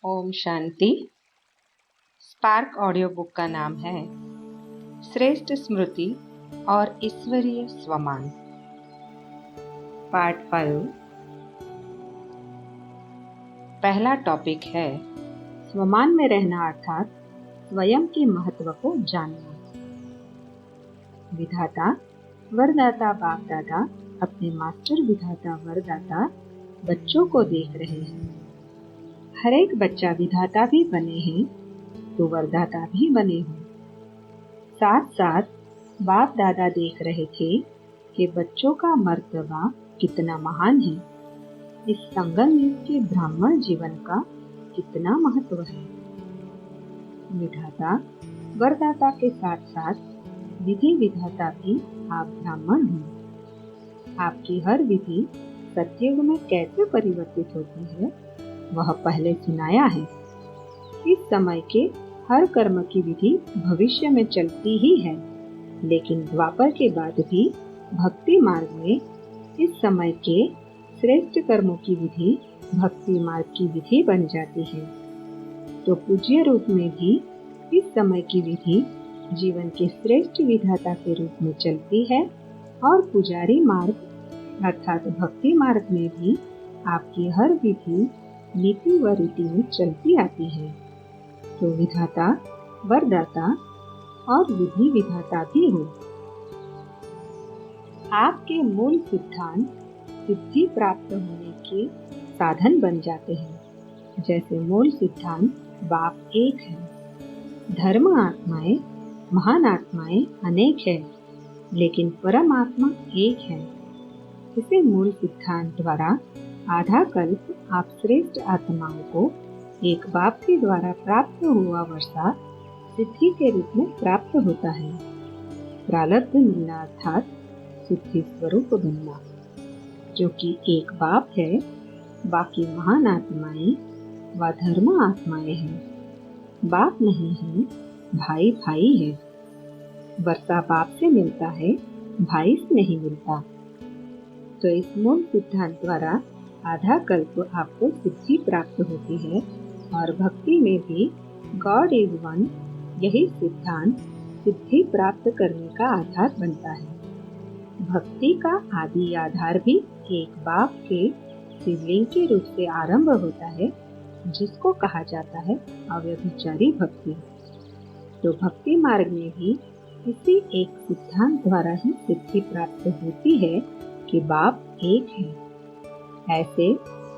Om Shanti. Spark audio book का नाम है श्रेष्ठ स्मृति और ईश्वरीय स्वमान, पार्ट 5। पहला टॉपिक है स्वमान में रहना अर्थात स्वयं के महत्व को जानना। विधाता वरदाता बाप दादा अपने मास्टर विधाता वरदाता बच्चों को देख रहे हैं। हर एक बच्चा विधाता भी बने हैं तो वरदाता भी बने हों। साथ साथ बाप दादा देख रहे थे कि बच्चों का मर्तबा कितना महान है, इस संगम युग के ब्राह्मण जीवन का कितना महत्व है। विधाता वरदाता के साथ साथ विधि विधाता भी आप ब्राह्मण हैं। आपकी हर विधि सतयुग में कैसे परिवर्तित होती है वह पहले सुनाया है। इस समय के हर कर्म की विधि भविष्य में चलती ही है, लेकिन द्वापर के बाद भी भक्ति मार्ग में इस समय के श्रेष्ठ कर्मों की विधि भक्ति मार्ग की विधि बन जाती है। तो पूज्य रूप में भी इस समय की विधि जीवन के श्रेष्ठ विधाता के रूप में चलती है और पुजारी मार्ग अर्थात भक्ति मार्ग में भी आपकी हर विधि नीति व रीति में चलती आती है। तो विधाता वरदाता और विधि विधाता भी हो। आपके मूल सिद्धांत सिद्धि प्राप्त होने के साधन बन जाते हैं। जैसे मूल सिद्धांत बाप एक है, धर्म आत्माएं महान आत्माएं अनेक है, लेकिन परमात्मा एक है। इसे मूल सिद्धांत द्वारा आधा कल्प आप श्रेष्ठ आत्माओं को एक बाप के द्वारा प्राप्त हुआ वर्षा सिद्धि के रूप में प्राप्त होता है। प्रारब्ध मिलना अर्थात सिद्धि स्वरूप बनना, जो कि एक बाप है, बाकी महान आत्माएं व धर्म आत्माएं हैं। बाप नहीं है, भाई भाई है। वर्षा बाप से मिलता है, भाई से नहीं मिलता। तो इस मूल सिद्धांत द्वारा आधा कल्प आपको सिद्धि प्राप्त होती है और भक्ति में भी गॉड इज वन यही सिद्धांत सिद्धि प्राप्त करने का आधार बनता है। भक्ति का आदि आधार भी एक बाप के शिवलिंग के रूप से आरंभ होता है, जिसको कहा जाता है अव्यभिचारी भक्ति। तो भक्ति मार्ग में भी इसी एक सिद्धांत द्वारा ही सिद्धि प्राप्त होती है कि बाप एक है। ऐसे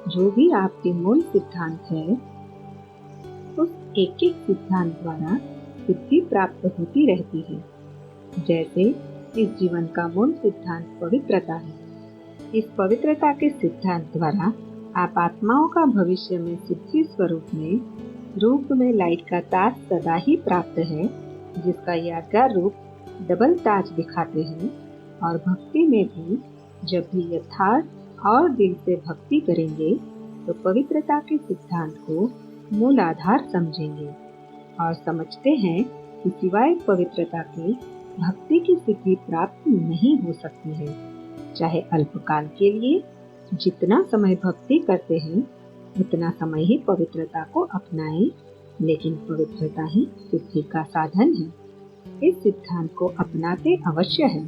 जो भी आपके मूल सिद्धांत है, उस एक एक सिद्धांत द्वारा सिद्धि प्राप्त होती रहती है। जैसे इस जीवन का मूल सिद्धांत पवित्रता है। इस पवित्रता के सिद्धांत द्वारा आप आत्माओं का भविष्य में सिद्धि स्वरूप में रूप में लाइट का ताज सदा ही प्राप्त है, जिसका यादगार रूप डबल ताज दिखाते हैं। और भक्ति में भी जब भी यथार्थ और दिल से भक्ति करेंगे तो पवित्रता के सिद्धांत को मूल आधार समझेंगे और समझते हैं कि सिवाय पवित्रता के भक्ति की सिद्धि प्राप्त नहीं हो सकती है। चाहे अल्पकाल के लिए जितना समय भक्ति करते हैं उतना समय ही पवित्रता को अपनाएं, लेकिन पवित्रता ही सिद्धि का साधन है। इस सिद्धांत को अपनाते अवश्य है।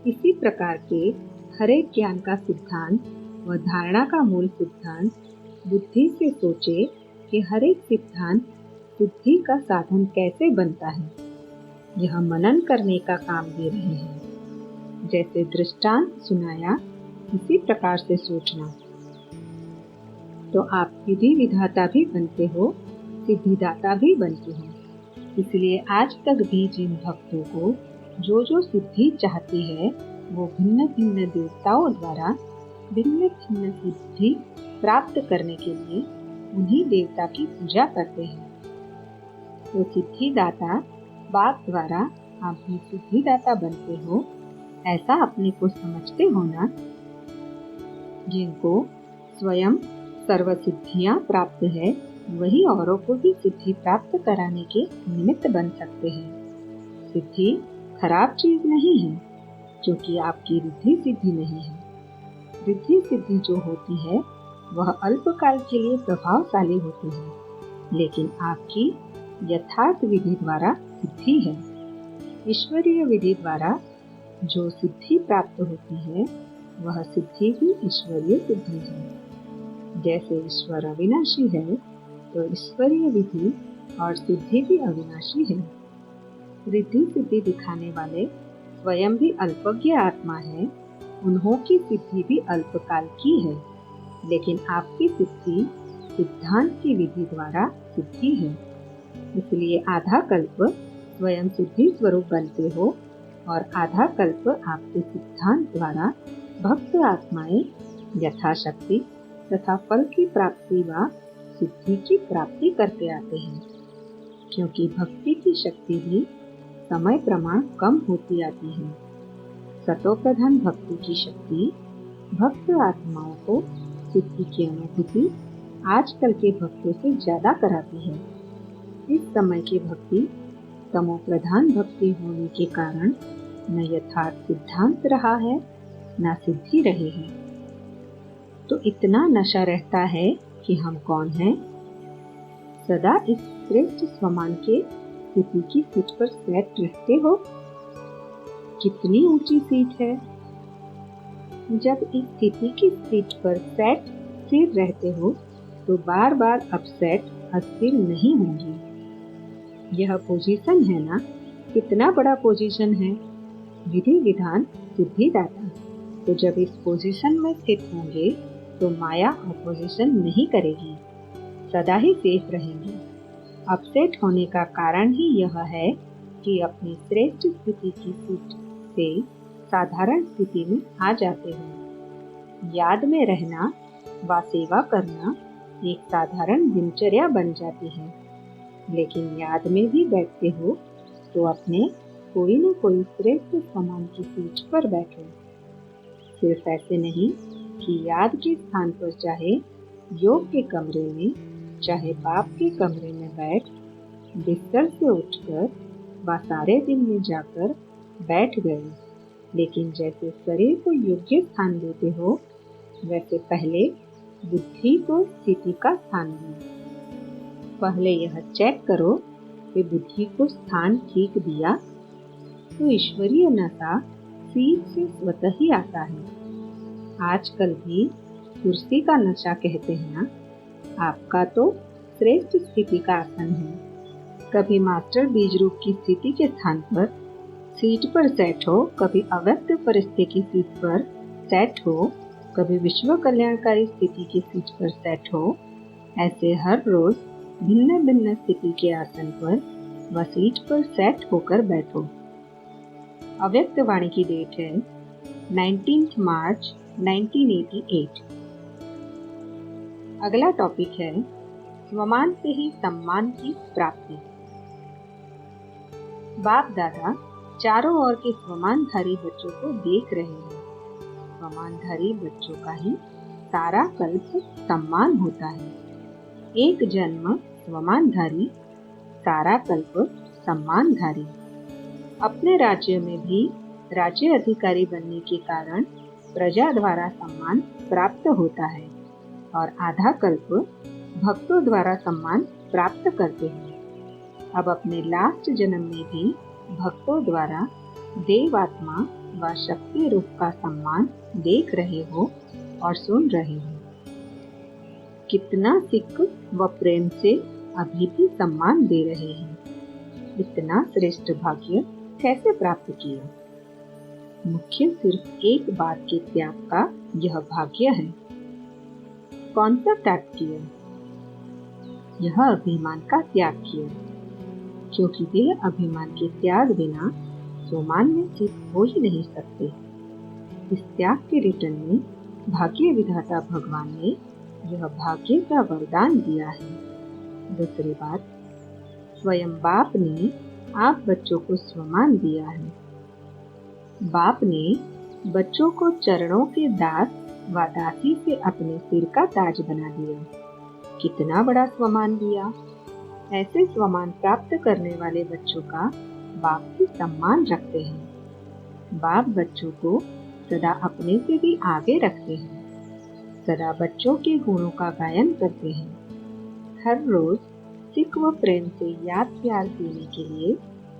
इसी प्रकार के हरेक ज्ञान का सिद्धांत व धारणा का मूल सिद्धांत बुद्धि से सोचे कि हरेक सिद्धांत सिद्धि का साधन कैसे बनता है। यह मनन करने का काम दे रहे हैं। जैसे दृष्टांत सुनाया इसी प्रकार से सोचना। तो आप विधि विधाता भी बनते हो, सिद्धिदाता भी बनते हो। इसलिए आज तक भी जिन भक्तों को जो सिद्धि चाहती है वो भिन्न भिन्न देवताओं द्वारा भिन्न भिन्न सिद्धि प्राप्त करने के लिए उन्हीं देवता की पूजा करते हैं। तो सिद्धिदाता बाप द्वारा आप भी सिद्धिदाता बनते हो, ऐसा अपने को समझते हो ना। जिनको स्वयं सर्व सिद्धियां प्राप्त है वही औरों को भी सिद्धि प्राप्त कराने के निमित्त बन सकते हैं। सिद्धि खराब चीज नहीं है, क्योंकि आपकी रिद्धि सिद्धि नहीं है। रिद्धि सिद्धि जो होती है वह अल्पकाल के लिए प्रभावशाली होती है, लेकिन आपकी यथार्थ विधि द्वारा सिद्धि है। ईश्वरीय विधि द्वारा जो सिद्धि प्राप्त होती है वह सिद्धि भी ईश्वरीय सिद्धि है। जैसे ईश्वर अविनाशी है तो ईश्वरीय विधि और सिद्धि भी अविनाशी है। रिद्धि सिद्धि दिखाने वाले स्वयं भी अल्पज्ञ आत्मा है, उन्हों की सिद्धि भी अल्पकाल की है, लेकिन आपकी सिद्धि सिद्धांत की विधि द्वारा सिद्धि है। इसलिए आधा कल्प स्वयं सिद्धि स्वरूप बनते हो और आधा कल्प आपके सिद्धांत द्वारा भक्त आत्माएं यथाशक्ति तथा फल की प्राप्ति व सिद्धि की प्राप्ति करते आते हैं, क्योंकि भक्ति की शक्ति भी समय प्रमाण कम होती आती है। सतो प्रधान भक्ति की शक्ति भक्त आत्माओं को सिद्धि की अनुभूति आजकल के भक्तों से ज्यादा कराती है। इस समय की भक्ति तमो प्रधान भक्ति होने के कारण न यथार्थ सिद्धांत रहा है न सिद्धि रही है। तो इतना नशा रहता है कि हम कौन हैं। सदा इस श्रेष्ठ स्वमान के स्थिति की सीट पर सेट रहते हो। कितनी ऊंची सीट है। जब इस स्थिति की सीट पर सेट स्थिर रहते हो तो बार बार अपसेट अस्थिर नहीं होंगी। यह पोजीशन है ना, कितना बड़ा पोजीशन है। विधि विधान सिद्धिदाता। तो जब इस पोजीशन में स्थित होंगे तो माया अपोजिशन नहीं करेगी, सदा ही सेफ रहेंगे। अपसेट होने का कारण ही यह है कि अपनी श्रेष्ठ स्थिति की सीट से साधारण स्थिति में आ जाते हो। याद में रहना व सेवा करना एक साधारण दिनचर्या बन जाती है, लेकिन याद में भी बैठते हो तो अपने कोई न कोई श्रेष्ठ समान की सीट पर बैठो। सिर्फ ऐसे नहीं कि याद के स्थान पर चाहे योग के कमरे में चाहे बाप के कमरे में बैठ बिस्तर से उठकर व सारे दिन में जाकर बैठ गए, लेकिन जैसे शरीर को योग्य स्थान देते हो वैसे पहले बुद्धि को स्थिति का स्थान दो। पहले यह चेक करो कि बुद्धि को स्थान ठीक दिया तो ईश्वरीय नशा सीट से स्वतः ही आता है। आजकल भी कुर्सी का नशा कहते हैं ना। आपका तो श्रेष्ठ स्थिति का आसन है। कभी मास्टर बीज रूप की स्थिति के स्थान पर सीट पर सेट हो, कभी अव्यक्त परिस्थिति की सीट पर सेट हो, कभी विश्व कल्याणकारी स्थिति की सीट पर सेट हो। ऐसे हर रोज भिन्न भिन्न स्थिति के आसन पर व सीट पर सेट होकर बैठो। अव्यक्त वाणी की डेट है 19 मार्च 1988। अगला टॉपिक है स्वमान से ही सम्मान की प्राप्ति। बाप दादा चारों ओर के स्वमानधारी बच्चों को देख रहे हैं। स्वमानधारी बच्चों का ही सारा कल्प सम्मान होता है। एक जन्म स्वमानधारी, सारा कल्प सम्मानधारी। अपने राज्य में भी राज्य अधिकारी बनने के कारण प्रजा द्वारा सम्मान प्राप्त होता है और आधा कल्प भक्तों द्वारा सम्मान प्राप्त करते हैं। अब अपने लास्ट जन्म में भी भक्तों द्वारा देवात्मा व शक्ति रूप का सम्मान देख रहे हो और सुन रहे हो। कितना सिख व प्रेम से अभी भी सम्मान दे रहे हैं। इतना श्रेष्ठ भाग्य कैसे प्राप्त किया? मुख्य सिर्फ एक बात के त्याग का यह भाग्य है। कौन सा त्याग किया? यह अभिमान का त्याग किया, क्योंकि वे अभिमान के त्याग बिना स्वमान में स्थित हो ही नहीं सकते। इस त्याग के रिटर्न में भाग्य विधाता भगवान ने यह भाग्य का वरदान दिया है। दूसरी बात, स्वयं बाप ने आप बच्चों को स्वमान दिया है। बाप ने बच्चों को चरणों के दास व दासी से अपने सिर का ताज बना दिया। कितना बड़ा स्वमान दिया। ऐसे स्वमान प्राप्त करने वाले बच्चों का बाप भी सम्मान रखते हैं। बाप बच्चों को सदा अपने से भी आगे रखते हैं। सदा बच्चों के गुणों का गायन करते हैं। हर रोज रसिक व प्रेम से याद प्यार देने के लिए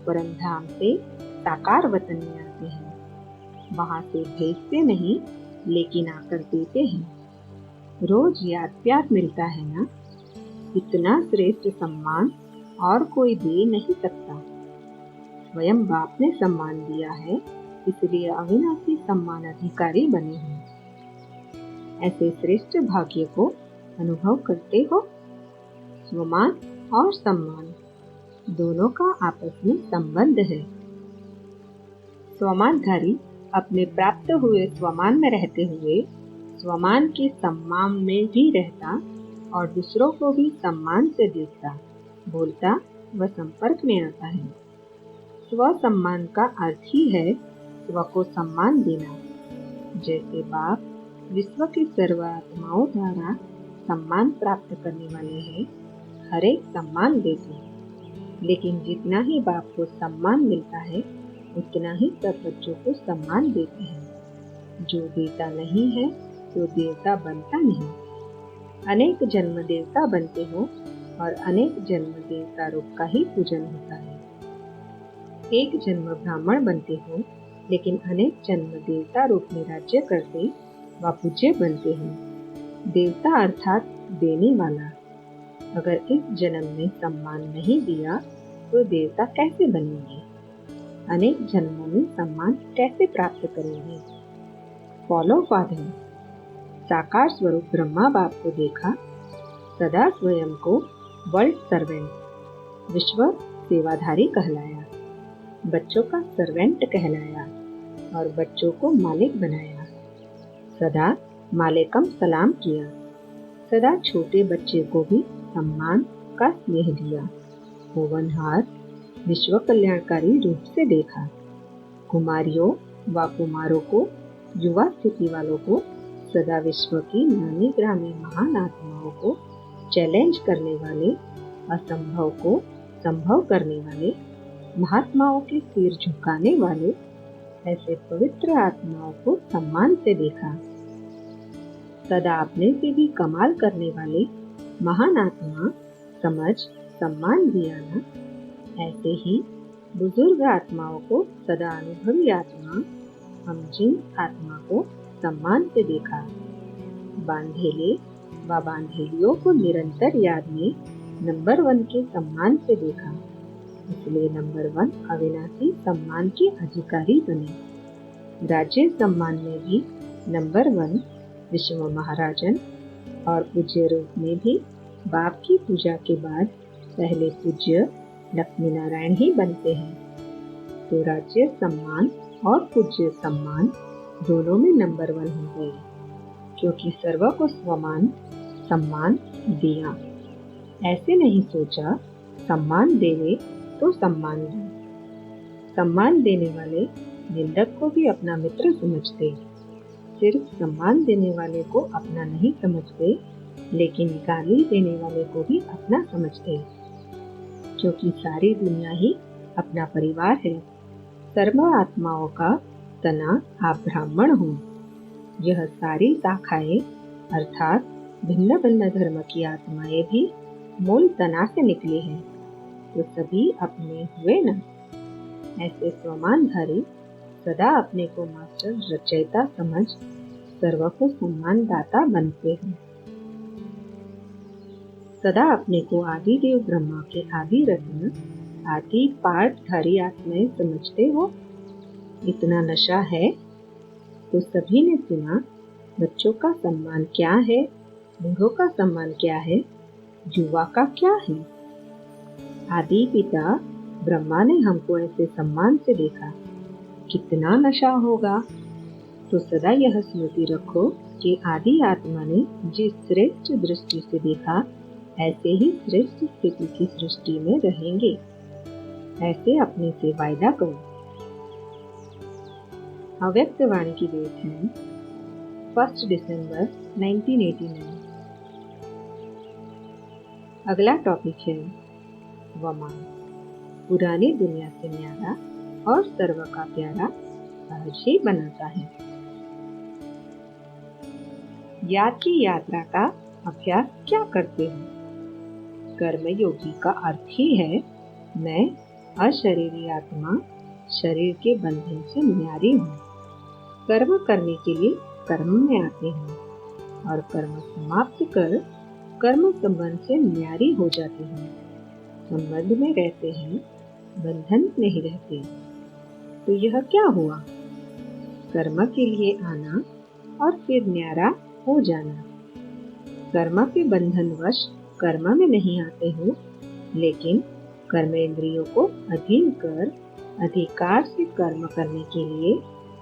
परम धाम से साकार वतन में आते हैं। वहां से भेजते नहीं, लेकिन आकर देते हैं। रोज याद प्यार मिलता है ना, इतना श्रेष्ठ सम्मान और कोई दे नहीं सकता। स्वयं बाप ने सम्मान दिया है, इसलिए अविनाशी सम्मान अधिकारी बने हैं। ऐसे श्रेष्ठ भाग्य को अनुभव करते हो। स्वमान और सम्मान दोनों का आपस में संबंध है। स्वमानधारी अपने प्राप्त हुए स्वमान में रहते हुए स्वमान के सम्मान में भी रहता और दूसरों को भी सम्मान से देखता, बोलता व संपर्क में आता है। स्व सम्मान का अर्थ ही है स्व को सम्मान देना। जैसे बाप विश्व की सर्व आत्माओं द्वारा सम्मान प्राप्त करने वाले हैं, हर एक सम्मान देते हैं, लेकिन जितना ही बाप को सम्मान मिलता है उतना ही सब बच्चों को सम्मान देते हैं। जो देता नहीं है तो देवता बनता नहीं। अनेक जन्म देवता बनते हो और अनेक जन्म देवता रूप का ही पूजन होता है। एक जन्म ब्राह्मण बनते हो, लेकिन अनेक जन्म देवता रूप में राज्य करते व पूज्य बनते हैं। देवता अर्थात देने वाला। अगर इस जन्म में सम्मान नहीं दिया तो देवता कैसे बनेंगे? अनेक जन्मों में सम्मान कैसे प्राप्त करेंगे? Follow father. साकार स्वरूप ब्रह्मा बाप को देखा, सदा स्वयं को वर्ल्ड सर्वेंट, विश्व सेवाधारी कहलाया, बच्चों का सर्वेंट कहलाया और बच्चों को मालिक बनाया। सदा मालिकम सलाम किया, सदा छोटे बच्चे को भी सम्मान का स्नेह दिया। होवनहार विश्व कल्याणकारी रूप से देखा। कुमारियों व कुमारों को, युवा स्थिति वालों को, सदा विश्व की नानी ग्रामी महान आत्माओं को चैलेंज करने वाले, असंभव को संभव करने वाले, महात्माओं के सिर झुकाने वाले, ऐसे पवित्र आत्माओं को सम्मान से देखा। सदा अपने से भी कमाल करने वाले महान आत्मा समझ सम्मान दिया ना। ऐसे ही बुजुर्ग आत्माओं को, सदा अनुभवी आत्मा हम जिन आत्मा को सम्मान से देखा। बांधेले व बांधेलियों को निरंतर याद में नंबर 1 के सम्मान से देखा, इसलिए नंबर 1 अविनाशी सम्मान के अधिकारी बने। राज्य सम्मान में भी नंबर 1 विश्व महाराजन और पूज्य रूप में भी बाप की पूजा के बाद पहले पूज्य लक्ष्मी नारायण ही बनते हैं। तो राज्य सम्मान और पूज्य सम्मान दोनों में नंबर 1 हो गए, क्योंकि सर्व को स्वमान सम्मान दिया। ऐसे नहीं सोचा सम्मान देवे तो सम्मान दो। सम्मान देने वाले निंदक को भी अपना मित्र समझते। सिर्फ सम्मान देने वाले को अपना नहीं समझते, लेकिन गाली देने वाले को भी अपना समझते, क्योंकि सारी दुनिया ही अपना परिवार है। सर्व आत्माओं का तना आप ब्राह्मण हो। यह सारी शाखाएं अर्थात भिन्न भिन्न धर्म की आत्माएं भी मूल तना से निकली हैं, तो सभी अपने हुए न। ऐसे स्वमानधारी सदा अपने को मास्टर रचयिता समझ सर्व को सम्मान दाता बनते हैं। सदा अपने को आदि देव ब्रह्मा के आदि रत्न, आदि पाठधारी आत्माएं समझते हो। इतना नशा है तो सभी ने सुना। बच्चों का सम्मान क्या है, बूढ़ों का सम्मान क्या है, युवा का क्या है। आदि पिता ब्रह्मा ने हमको ऐसे सम्मान से देखा, कितना नशा होगा। तो सदा यह स्मृति रखो कि आदि आत्मा ने जिस श्रेष्ठ दृष्टि से देखा, ऐसे ही श्रेष्ठ स्थिति की सृष्टि में रहेंगे। ऐसे अपने से वायदा करो। अव्यक्त वाणी की डेट है 1 दिसंबर 1989। अगला टॉपिक है वमान। पुरानी दुनिया से न्यारा और सर्व का प्यारा सहज ही बनाता है। याद की यात्रा का अभ्यास क्या करते हो? कर्मयोगी का अर्थ ही है मैं अशरीरी आत्मा शरीर के बंधन से न्यारी हूँ। कर्म करने के लिए कर्म में आते हैं और कर्म समाप्त कर कर्म संबंध से न्यारी हो जाते हैं। संबंध में रहते हैं, बंधन नहीं रहते। तो यह क्या हुआ? कर्म के लिए आना और फिर न्यारा हो जाना। कर्म के बंधनवश कर्म में नहीं आते हो, लेकिन कर्मेंद्रियों को अधीन कर अधिकार से कर्म करने के लिए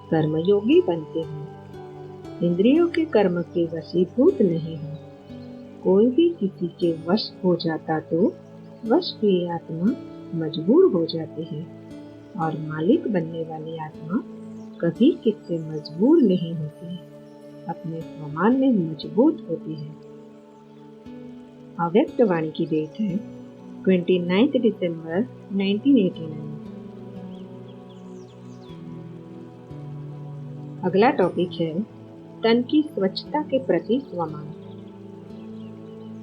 कर्मयोगी बनते हो। इंद्रियों के कर्म के वशीभूत नहीं हो। कोई भी किसी के वश हो जाता तो वश की आत्मा मजबूर हो जाती है, और मालिक बनने वाली आत्मा कभी किससे मजबूर नहीं होती, अपने स्वमान में मजबूत होती है। अव्यक्त वाणी की डेट है 29 दिसंबर 1989। अगला टॉपिक है तन की स्वच्छता के प्रति स्वमान।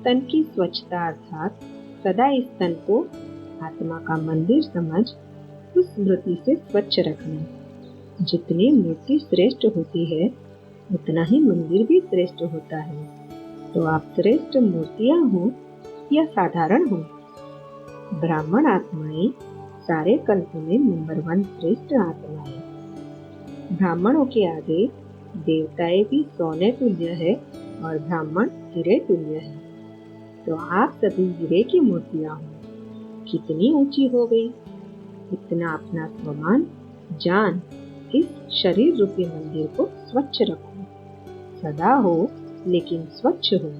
तन की स्वच्छता अर्थात सदा इस तन को आत्मा का मंदिर समझ उस स्मृति से स्वच्छ रखना। जितनी मूर्ति श्रेष्ठ होती है उतना ही मंदिर भी श्रेष्ठ होता है। तो आप श्रेष्ठ मूर्तियां हो या साधारण हो? ब्राह्मण आत्माएं सारे कल्प में नंबर 1 श्रेष्ठ आत्माएं। ब्राह्मणों के आगे देवताएं भी सोने तुल्य है और ब्राह्मण हीरे तुल्य है। तो आप सभी हीरे की मूर्तियां हो। कितनी ऊंची हो गई। इतना अपना स्वमान जान इस शरीर रूपी मंदिर को स्वच्छ रखो। सदा हो लेकिन स्वच्छ हो।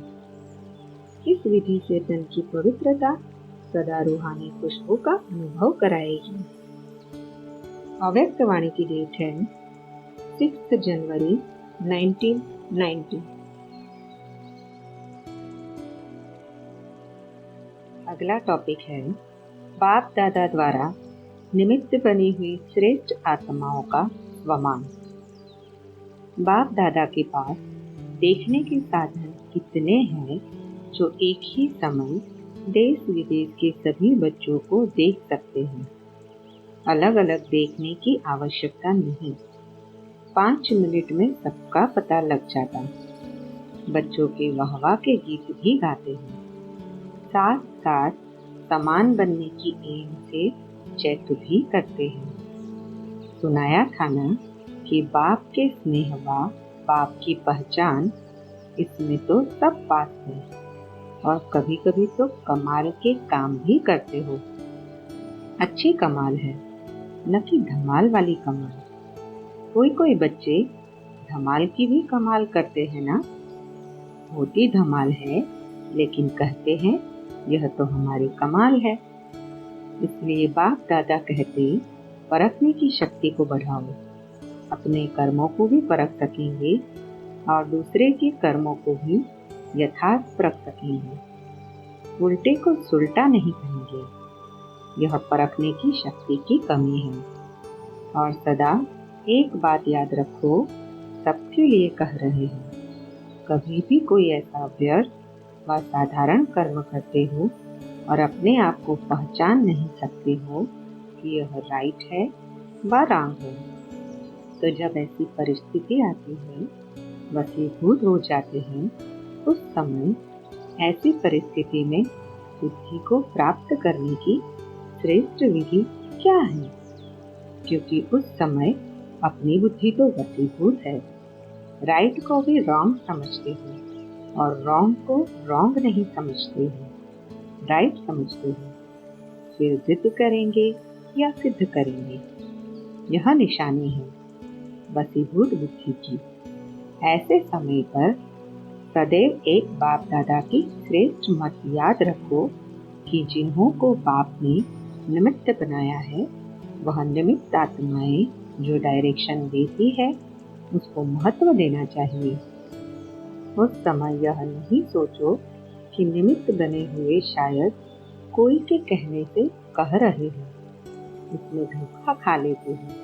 इस विधि से तन की पवित्रता सदा रूहानी खुशबू का अनुभव कराएगी। अव्यक्त वाणी की डेट है 6 जनवरी 1990। अगला टॉपिक है बाप दादा द्वारा निमित्त बनी हुई श्रेष्ठ आत्माओं का स्वमान। बाप दादा के पास देखने के साधन कितने हैं जो एक ही समय देश विदेश के सभी बच्चों को देख सकते हैं। अलग अलग देखने की आवश्यकता नहीं, 5 मिनट में सबका पता लग जाता। बच्चों के वाहवाह के गीत भी गाते हैं, साथ साथ समान बनने की एम से चैत भी करते हैं। सुनाया था ना कि बाप के स्नेह व बाप की पहचान, इसमें तो सब बात है। और कभी कभी तो कमाल के काम भी करते हो। अच्छी कमाल है, न कि धमाल वाली कमाल। कोई कोई बच्चे धमाल की भी कमाल करते हैं ना। होती धमाल है लेकिन कहते हैं यह तो हमारी कमाल है। इसलिए बाप दादा कहते परखने की शक्ति को बढ़ाओ। अपने कर्मों को भी परख सकेंगे और दूसरे के कर्मों को भी यथार्थ परख सकेंगे। उल्टे को सुलटा नहीं कहेंगे। यह परखने की शक्ति की कमी है। और सदा एक बात याद रखो, सबके लिए कह रहे हैं, कभी भी कोई ऐसा व्यर्थ व साधारण कर्म करते हो और अपने आप को पहचान नहीं सकते हो कि यह राइट है व रॉन्ग है, तो जब ऐसी परिस्थिति आती है, वशीभूत हो जाते हैं, उस समय ऐसी परिस्थिति में बुद्धि को प्राप्त करने की श्रेष्ठ विधि क्या है? क्योंकि उस समय अपनी बुद्धि तो वशीभूत है। राइट को भी रॉन्ग समझते हो और रॉन्ग को रॉन्ग नहीं समझते हो, राइट समझते हो। फिर जिद करेंगे या सिद्ध करेंगे, यह निशानी है वशीभूत बुद्धि की। ऐसे समय पर सदैव एक बाप दादा की श्रेष्ठ मत याद रखो कि जिन्हों को बाप ने निमित्त बनाया है, वह निमित्त आत्माएं जो डायरेक्शन देती है उसको महत्व देना चाहिए। उस समय यह नहीं सोचो कि निमित्त बने हुए शायद कोई के कहने से कह रहे हैं, इसमें धोखा खा लेते हैं।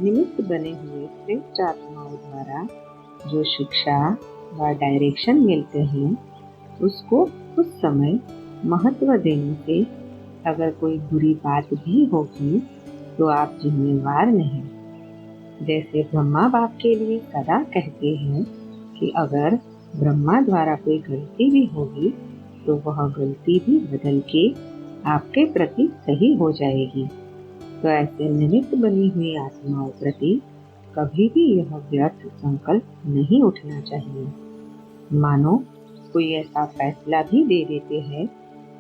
निमित्त बने हुए श्रेष्ठ आत्माओं द्वारा जो शिक्षा व डायरेक्शन मिलते हैं, उसको उस समय महत्व देने से अगर कोई बुरी बात भी होगी तो आप जिम्मेवार नहीं। जैसे ब्रह्मा बाप के लिए सदा कहते हैं कि अगर ब्रह्मा द्वारा कोई गलती भी होगी तो वह गलती भी बदल के आपके प्रति सही हो जाएगी। तो ऐसे निमित्त बनी हुई आत्माओं प्रति कभी भी यह व्यर्थ संकल्प नहीं उठना चाहिए। मानो कोई ऐसा फैसला भी दे देते हैं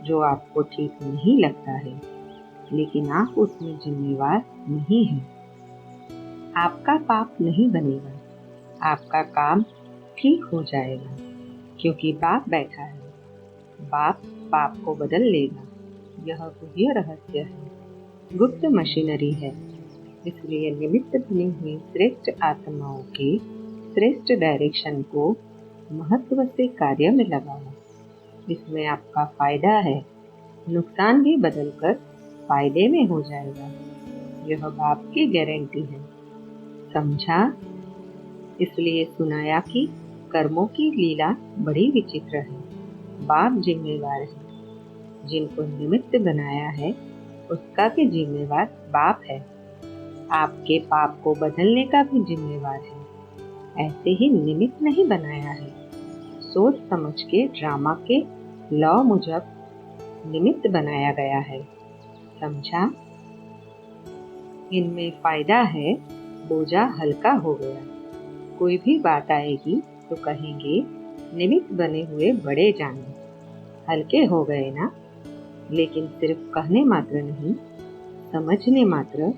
जो आपको ठीक नहीं लगता है, लेकिन आप उसमें जिम्मेवार नहीं हैं। आपका पाप नहीं बनेगा, आपका काम ठीक हो जाएगा, क्योंकि बाप बैठा है। बाप पाप को बदल लेगा। यह गुह्य रहस्य है, गुप्त मशीनरी है। इसलिए निमित्त बनी हुई श्रेष्ठ आत्माओं के श्रेष्ठ डायरेक्शन को महत्व से कार्य में लगाओ। इसमें आपका फायदा है, नुकसान भी बदलकर फायदे में हो जाएगा। यह बाप की गारंटी है। समझा? इसलिए सुनाया कि कर्मों की लीला बड़ी विचित्र है। बाप जिम्मेवार है। जिनको निमित्त बनाया है उसका भी जिम्मेवार बाप है। आपके पाप को बदलने का भी जिम्मेवार है। ऐसे ही निमित्त नहीं बनाया है, सोच समझ के ड्रामा के लॉ मुजब निमित्त बनाया गया है। समझा? इनमें फायदा है, बोझा हल्का हो गया। कोई भी बात आएगी तो कहेंगे निमित्त बने हुए बड़े जाने, हल्के हो गए ना। लेकिन सिर्फ कहने मात्र नहीं, समझने मात्र,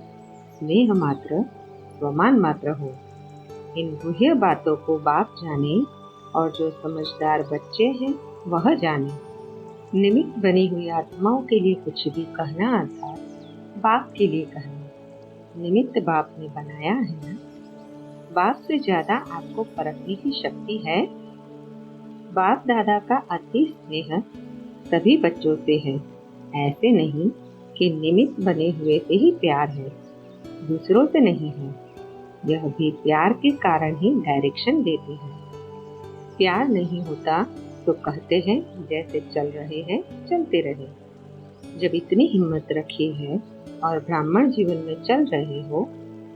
स्नेह मात्र, स्वमान मात्र हो। इन गुह्य बातों को बाप जाने और जो समझदार बच्चे हैं वह जाने। निमित्त बनी हुई आत्माओं के लिए कुछ भी कहना अर्थात बाप के लिए कहना। निमित्त बाप ने बनाया है ना। बाप से ज्यादा आपको परखने की शक्ति है। बाप दादा का अति स्नेह सभी बच्चों से है। ऐसे नहीं कि निमित्त बने हुए से ही प्यार है, दूसरों से नहीं है। यह भी प्यार के कारण ही डायरेक्शन देते हैं। प्यार नहीं होता तो कहते हैं जैसे चल रहे हैं चलते रहे। जब इतनी हिम्मत रखी है और ब्राह्मण जीवन में चल रहे हो,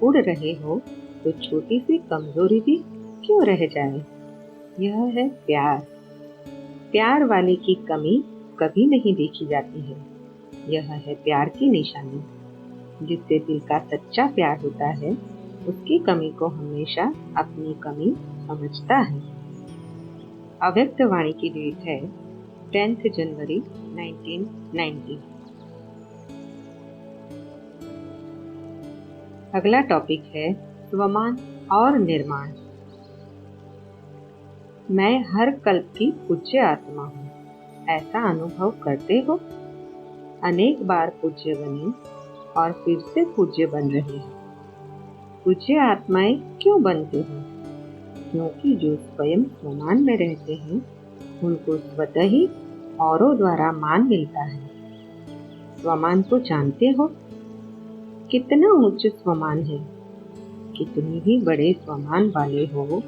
उड़ रहे हो, तो छोटी सी कमजोरी भी क्यों रह जाए। यह है प्यार। प्यार वाले की कमी कभी नहीं देखी जाती है। यह है प्यार की निशानी। जिससे दिल का सच्चा प्यार होता है उसकी कमी को हमेशा अपनी कमी समझता है। अव्यक्त वाणी की डेट है 10 जनवरी 1990। अगला टॉपिक है स्वमान और निर्माण। मैं हर कल्प की पूज्य आत्मा हूँ, ऐसा अनुभव करते हो? अनेक बार पूज्य बने और फिर से पूज्य बन रहे हैं। पूज्य आत्माएं क्यों बनते हैं? क्योंकि जो स्वयं स्वमान में रहते हैं उनको स्वतः ही औरों द्वारा मान मिलता है। स्वमान को जानते हो? कितना उच्च स्वमान है। कितनी भी बड़े स्वमान वाले हो,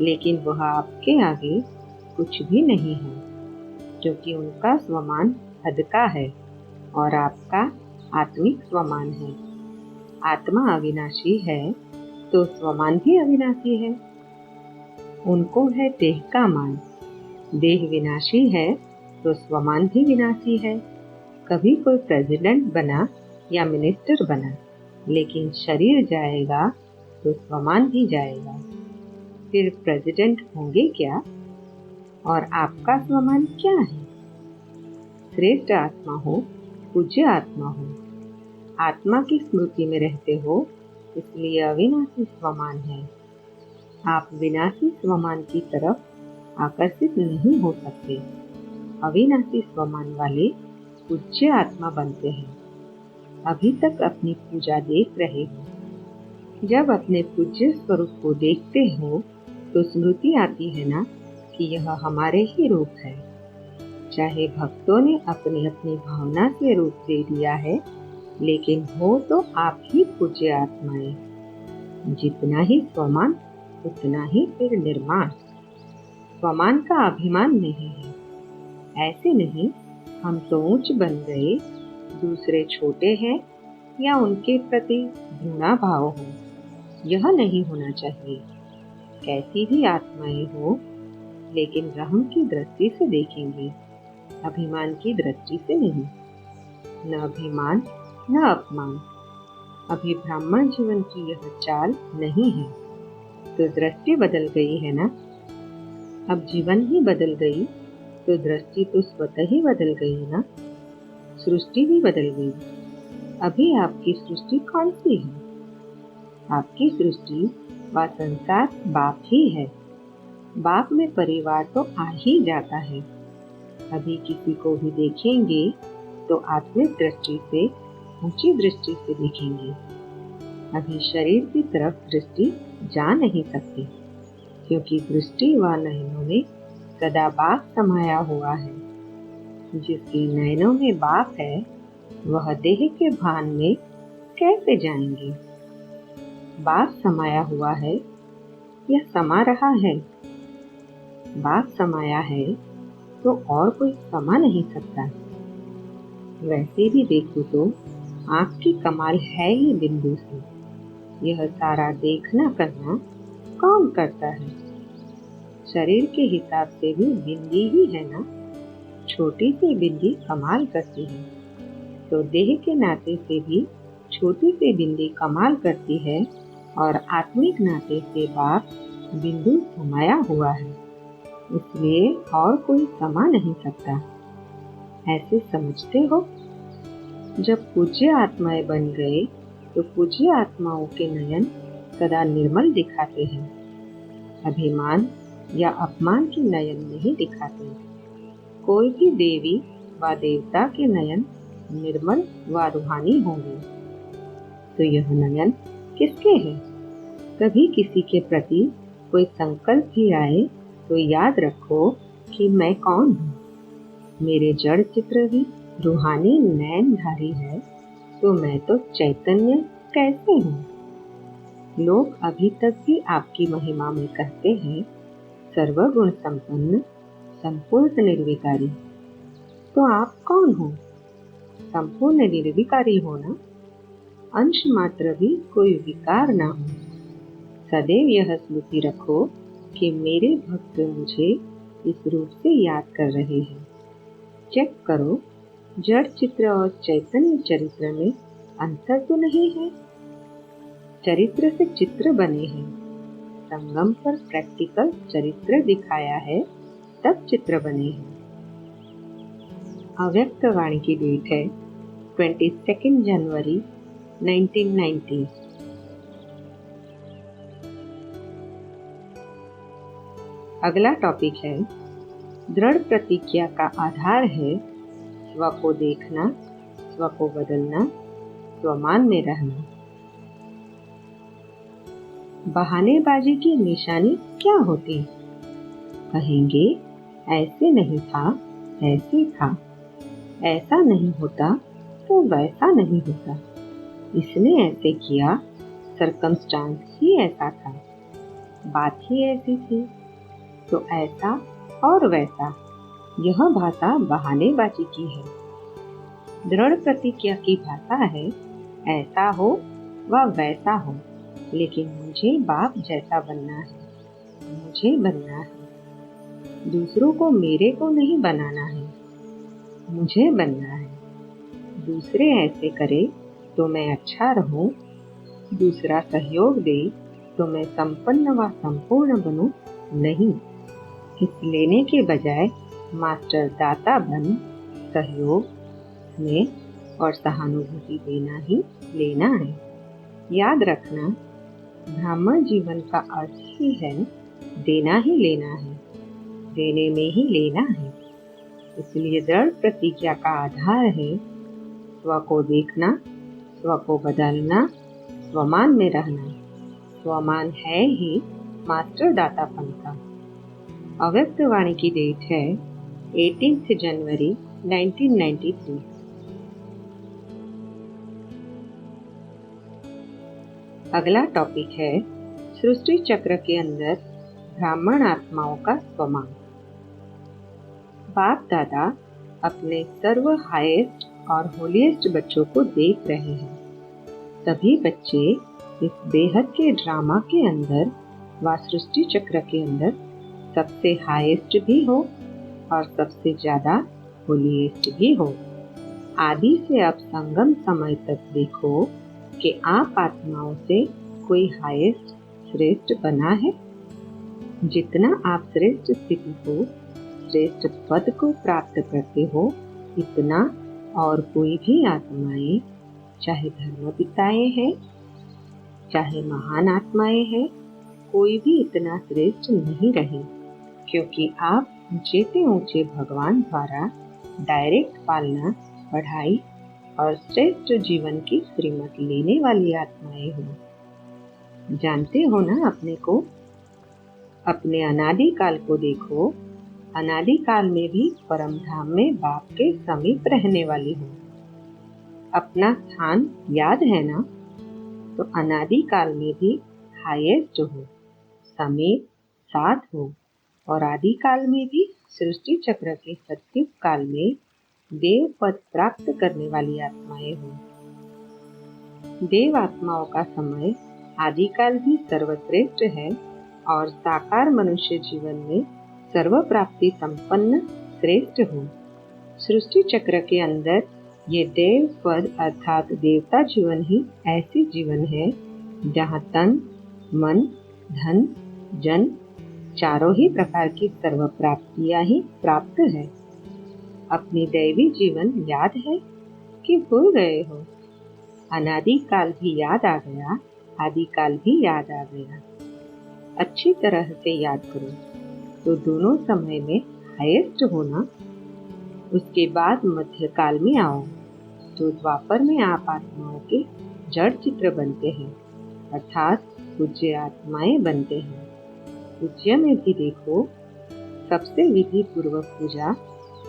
लेकिन वह आपके आगे कुछ भी नहीं है, क्योंकि उनका स्वमान हद का है और आपका आत्मिक स्वमान है। आत्मा अविनाशी है तो स्वमान भी अविनाशी है। उनको है देह का मान। देह विनाशी है तो स्वमान भी विनाशी है। कभी कोई प्रेसिडेंट बना या मिनिस्टर बना, लेकिन शरीर जाएगा तो स्वमान भी जाएगा। फिर प्रेसिडेंट होंगे क्या? और आपका स्वमान क्या है? श्रेष्ठ आत्मा हो, पूज्य आत्मा हो, आत्मा की स्मृति में रहते हो, इसलिए अविनाशी स्वमान है। आप विनाशी स्वमान की तरफ आकर्षित नहीं हो सकते। अविनाशी स्वमान वाले पूज्य आत्मा बनते हैं। अभी तक अपनी पूजा देख रहे हो। जब अपने पूज्य स्वरूप को देखते हो तो स्मृति आती है ना कि यह हमारे ही रूप है। चाहे भक्तों ने अपनी अपनी भावना से रूप दे दिया है, लेकिन हो तो आप ही पूज्य आत्माएं। जितना ही स्वमान उतना ही फिर निर्माण। स्वमान का अभिमान नहीं है। ऐसे नहीं हम तो ऊंच बन गए, दूसरे छोटे हैं या उनके प्रति घृणा भाव हो। यह नहीं होना चाहिए। कैसी भी आत्माएं हो, लेकिन रहम की दृष्टि से देखेंगे, अभिमान की दृष्टि से नहीं। न अभिमान न अपमान। अभी ब्राह्मण जीवन की यह चाल नहीं है, तो दृष्टि बदल गई है ना। अब जीवन ही बदल गई तो दृष्टि तो स्वतः ही बदल गई ना। सृष्टि भी बदल गई। अभी आपकी सृष्टि कौन सी है? आपकी सृष्टि व संसार बाप ही है। बाप में परिवार तो आ ही जाता है। अभी किसी को भी देखेंगे तो आत्मिक दृष्टि से, ऊंची दृष्टि से देखेंगे। अभी शरीर की तरफ दृष्टि जा नहीं सकती, क्योंकि दृष्टि व नयनों में सदा बाप समाया हुआ है। जिसके नयनों में बाप है, वह देह के भान में कैसे जाएंगे? बाप समाया हुआ है या समा रहा है? बाप समाया है तो और कोई समा नहीं सकता। वैसे भी देखो तो आँख की कमाल है ही बिंदु से। यह सारा देखना करना कौन करता है? शरीर के हिसाब से भी बिंदी ही है ना। छोटी सी बिंदी कमाल करती है, तो देह के नाते से भी छोटी सी बिंदी कमाल करती है, और आत्मिक नाते से बाप बिंदु समाया हुआ है, इसलिए और कोई समा नहीं सकता। ऐसे समझते हो? जब पूज्य आत्माएं बन गए तो पूज्य आत्माओं के नयन सदा निर्मल दिखाते हैं, अभिमान या अपमान के नयन नहीं दिखाते। कोई भी देवी व देवता के नयन निर्मल व रूहानी होंगे, तो यह नयन किसके हैं? कभी किसी के प्रति कोई संकल्प भी आए तो याद रखो कि मैं कौन हूँ। मेरे जड़ चित्र भी रूहानी नयनधारी है, तो मैं तो चैतन्य कैसे हूँ? लोग अभी तक भी आपकी महिमा में कहते हैं सर्वगुण संपन्न, संपूर्ण निर्विकारी। तो आप कौन हो? संपूर्ण निर्विकारी होना, अंश मात्र भी कोई विकार ना हो। सदैव यह स्मृति रखो कि मेरे भक्त मुझे इस रूप से याद कर रहे हैं। चेक करो, जड़ चित्र और चैतन्य चरित्र में अंतर तो नहीं है। चरित्र से चित्र बने हैं, संगम पर प्रैक्टिकल चरित्र दिखाया है, तब चित्र बने हैं। अव्यक्त वाणी की डेट है 22 जनवरी 1990। अगला टॉपिक है, दृढ़ प्रतिज्ञा का आधार है स्व को देखना, स्व को बदलना, स्वमान में रहना। बहानेबाजी की निशानी क्या होती? कहेंगे ऐसे नहीं था, ऐसे था, ऐसा नहीं होता तो वैसा नहीं होता, इसने ऐसे किया, सरकमस्टांस ही ऐसा था, बात ही ऐसी थी, तो ऐसा और वैसा। यह भाषा बहानेबाजी की है। दृढ़ प्रतिज्ञा की भाषा है ऐसा हो व वैसा हो, लेकिन मुझे बाप जैसा बनना है, मुझे बनना है। दूसरों को मेरे को नहीं बनाना है, मुझे बनना है। दूसरे ऐसे करे तो मैं अच्छा रहूं, दूसरा सहयोग दे तो मैं संपन्न व संपूर्ण बनूं, नहीं। इस लेने के बजाय मास्टर दाता बन सहयोग, स्नेह और सहानुभूति देना ही लेना है। याद रखना, ब्राह्मण जीवन का अर्थ ही है देना ही लेना है, देने में ही लेना है। इसलिए दृढ़ प्रतिज्ञा का आधार है स्व को देखना, स्व को बदलना, स्वमान में रहना। स्वमान है ही मास्टर दातापन का। अव्यक्त वाणी की डेट है 18 जनवरी 1993। अगला टॉपिक है, सृष्टि चक्र के अंदर ब्राह्मण आत्माओं का स्वमान। बाप दादा अपने सर्व हाईएस्ट और होलीएस्ट बच्चों को देख रहे हैं। सभी बच्चे इस बेहद के ड्रामा के अंदर व सृष्टि चक्र के अंदर सबसे हाईएस्ट भी हो और सबसे ज्यादा होलीएस्ट भी हो। आदि से अब संगम समय तक देखो कि आप आत्माओं से कोई हाईएस्ट श्रेष्ठ बना है। जितना आप श्रेष्ठ स्थिति को, श्रेष्ठ पद को प्राप्त करते हो, इतना और कोई भी आत्माएं, चाहे धर्म पिताएं हैं, चाहे महान आत्माएं हैं, कोई भी इतना श्रेष्ठ नहीं रहे, क्योंकि आप ऊंचे से ऊंचे भगवान द्वारा डायरेक्ट पालना, पढ़ाई और श्रेष्ठ जीवन की श्रीमत लेने वाली आत्माएं हो। जानते हो ना अपने को? अपने अनादि काल को देखो। अनादि काल में भी परम धाम में बाप के समीप रहने वाली हो। अपना स्थान याद है ना? तो अनादि काल में भी हाईएस्ट हो, समीप, साथ हो, और आदि काल में भी सृष्टि चक्र के सत्युग काल में देव पद प्राप्त करने वाली आत्माएं हो। देव आत्माओं का समय आदिकाल भी सर्वश्रेष्ठ है और साकार मनुष्य जीवन में सर्व प्राप्ति संपन्न श्रेष्ठ हो। सृष्टि चक्र के अंदर ये देव पद अर्थात देवता जीवन ही ऐसी जीवन है जहाँ तन, मन, धन, जन चारों ही प्रकार की सर्व प्राप्तियां ही प्राप्त है। अपनी दैवी जीवन याद है कि भूल गए हो? अनादि काल भी याद आ गया, आदि काल भी याद आ गया। अच्छी तरह से याद करो तो दोनों समय में हाईएस्ट होना। उसके बाद मध्य काल में आओ तो द्वापर में आप आत्माओं के जड़ चित्र बनते हैं, अर्थात पूज्य आत्माएं बनते हैं। पूज्य में भी देखो, सबसे विधि पूर्वक पूजा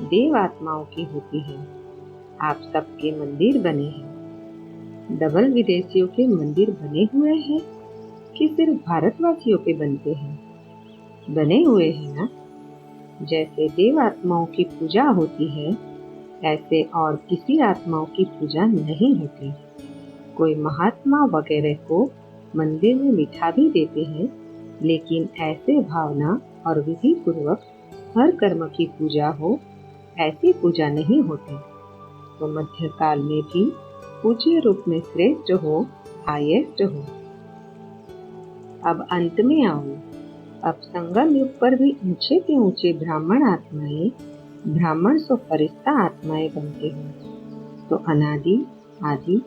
देव आत्माओं की होती है। आप सबके मंदिर बने हैं। डबल विदेशियों के मंदिर बने हुए हैं कि सिर्फ भारतवासियों के बनते हैं? बने हुए हैं ना? जैसे देव आत्माओं की पूजा होती है, ऐसे और किसी आत्माओं की पूजा नहीं होती। कोई महात्मा वगैरह को मंदिर में मिठा भी देते हैं, लेकिन ऐसे भावना और विधि पूर्वक हर कर्म की पूजा हो, ऐसी पूजा नहीं होती। तो मध्य काल में भी पूज्य रूप में श्रेष्ठ हो, हाईएस्ट हो। अब अंत में आओ। अब संगम युग पर भी ऊंचे से ऊंचे ब्राह्मण आत्माएं, ब्राह्मण सो फरिश्ता आत्माएं बनते हैं। तो अनादि, आदि,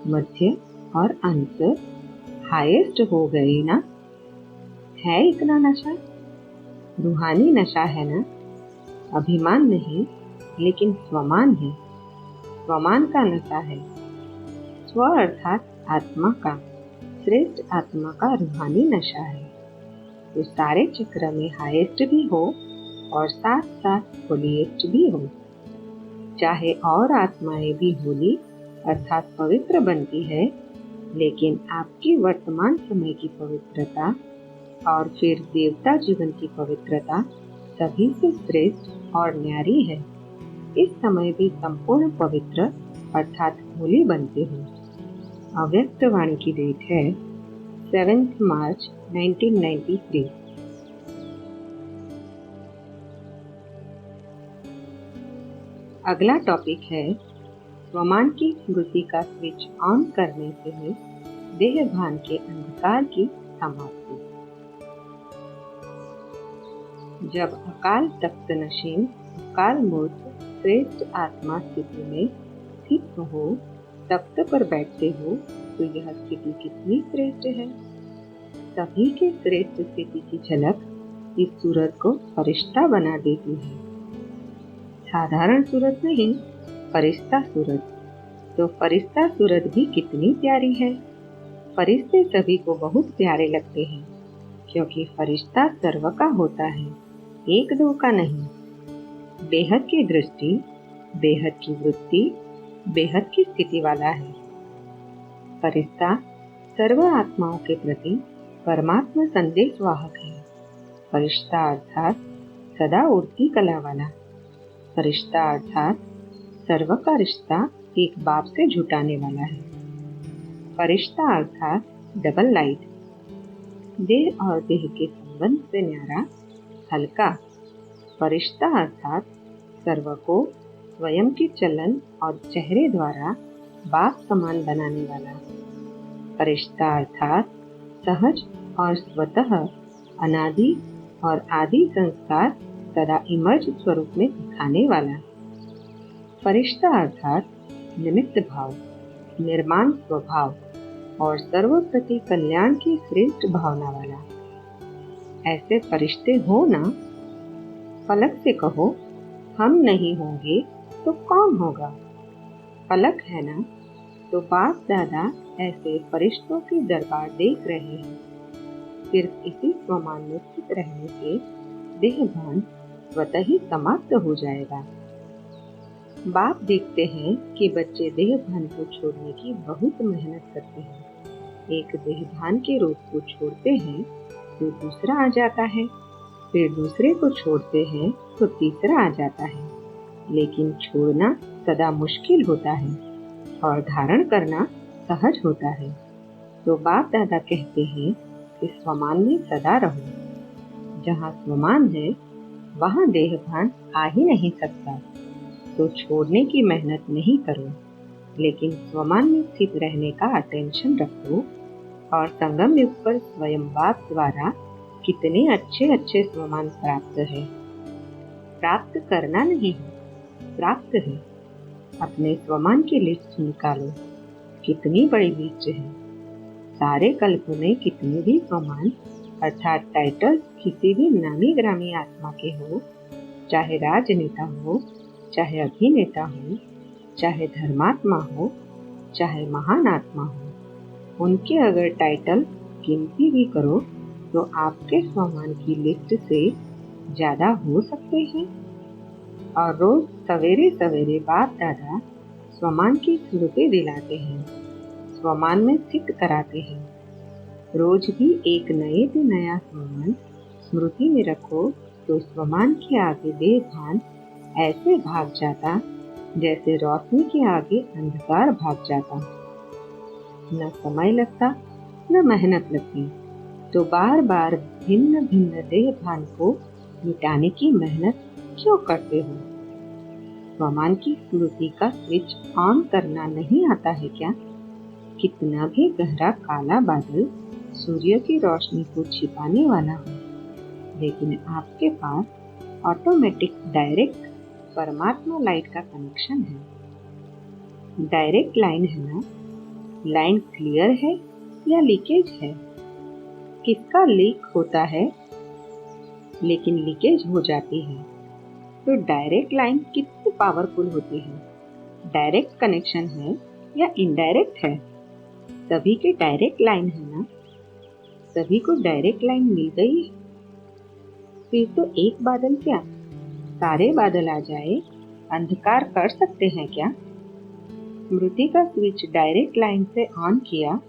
मध्य और अंत हाईएस्ट हो गए ना? है इतना नशा? रूहानी नशा है ना? अभिमान नहीं, लेकिन स्वमान है। स्वमान का नशा है। स्व अर्थात आत्मा का, श्रेष्ठ आत्मा का रूहानी नशा है। तो सारे चक्र में हाईएस्ट भी हो और साथ साथ होलीएस्ट भी हो। चाहे और आत्माएं भी होली अर्थात पवित्र बनती है, लेकिन आपकी वर्तमान समय की पवित्रता और फिर देवता जीवन की पवित्रता सभी से श्रेष्ठ और न्यारी है। इस समय भी संपूर्ण पवित्र अर्थात होली बनते हो। अव्यक्त वाणी की डेट है 7 मार्च 1993। अगला टॉपिक है स्वमान की स्मृति का स्विच ऑन करने से है देह भान के अंधकार की समाप्ति। जब अकाल तख्त नशीन, अकाल मूर्त श्रेष्ठ आत्मा स्थिति में स्थित हो, तख्त पर बैठते हो, तो यह स्थिति कितनी श्रेष्ठ है। सभी के श्रेष्ठ स्थिति की झलक इस सूरत को फरिश्ता बना देती है। साधारण सूरत नहीं, फरिश्ता सूरत। तो फरिश्ता सूरत भी कितनी प्यारी है। फरिश्ते सभी को बहुत प्यारे लगते हैं, क्योंकि फरिश्ता सर्व का होता है, एक दो का नहीं। बेहद की दृष्टि, बेहद की वृत्ति, बेहद की स्थिति वाला है। फरिश्ता सर्व आत्माओं के प्रति परमात्मा संदेश वाहक है। फरिश्ता अर्थात सदा उड़ती कला वाला। फरिश्ता अर्थात सर्व का रिश्ता एक बाप से जुटाने वाला है। फरिश्ता अर्थात डबल लाइट, देह और देह के संबंध से न्यारा, हल्का। फरिश्ता अर्थात सर्व को स्वयं के चलन और चेहरे द्वारा बाप समान बनाने वाला। फरिश्ता अर्थात सहज और स्वतः अनादि और आदि संस्कार सदा इमर्ज स्वरूप में दिखाने वाला। फरिश्ता अर्थात निमित्त भाव, निर्माण स्वभाव और सर्व प्रति कल्याण की श्रेष्ठ भावना वाला। ऐसे फरिश्ते हो ना। फलक से कहो, हम नहीं होंगे तो कौन होगा? फलक है ना। तो बाप दादा ऐसे फरिश्तों के दरबार देख रहे हैं। सिर्फ इसी स्वमान में स्थित रहने से देहभान स्वतः ही समाप्त हो जाएगा। बाप देखते हैं कि बच्चे देहभान को छोड़ने की बहुत मेहनत करते हैं। एक देहभान के रोग को छोड़ते हैं तो दूसरा आ जाता है, फिर दूसरे को छोड़ते हैं तो तीसरा आ जाता है। लेकिन छोड़ना सदा मुश्किल होता है और धारण करना सहज होता है। तो बाप दादा कहते हैं कि स्वमान में सदा रहो। जहाँ स्वमान है वहाँ देहभान आ ही नहीं सकता। तो छोड़ने की मेहनत नहीं करो, लेकिन स्वमान में स्थित रहने का अटेंशन रखो। और संगम युग पर स्वयं बाप द्वारा कितने अच्छे अच्छे स्वमान प्राप्त है। प्राप्त करना नहीं है, प्राप्त है। अपने स्वमान की लिस्ट निकालो, कितनी बड़ी लिस्ट है। सारे कल्प में कितने भी स्वमान अर्थात टाइटल्स किसी भी नामी ग्रामी आत्मा के हो, चाहे राजनेता हो, चाहे अभिनेता हो, चाहे धर्मात्मा हो, चाहे महान आत्मा हो, उनके अगर टाइटल गिनती भी करो तो आपके स्वमान की लिस्ट से ज्यादा हो सकते हैं। और रोज सवेरे सवेरे बाप दादा स्वमान की स्मृति दिलाते हैं, स्वमान में स्थित कराते हैं। रोज भी एक नए से नया स्वमान स्मृति में रखो तो स्वमान के आगे देहभान ऐसे भाग जाता जैसे रोशनी के आगे अंधकार भाग जाता। न समय लगता न मेहनत लगती। तो बार बार भिन्न भिन्न देहभान को मिटाने की मेहनत क्यों करते हो? स्वमान की स्मृति का स्विच ऑन करना नहीं आता है क्या? कितना भी गहरा काला बादल सूर्य की रोशनी को छिपाने वाला हो, लेकिन आपके पास ऑटोमेटिक डायरेक्ट परमात्मा लाइट का कनेक्शन है। डायरेक्ट लाइन है ना। लाइन क्लियर है या लीकेज है? किसका लीक होता है लेकिन लीकेज हो जाती है? तो डायरेक्ट लाइन कितनी पावरफुल होती है? डायरेक्ट कनेक्शन है या इनडायरेक्ट है? सभी के डायरेक्ट लाइन है ना। सभी को डायरेक्ट लाइन मिल गई है। फिर तो एक बादल क्या, सारे बादल आ जाए, अंधकार कर सकते हैं क्या? स्मृति का स्विच डायरेक्ट लाइन से ऑन किया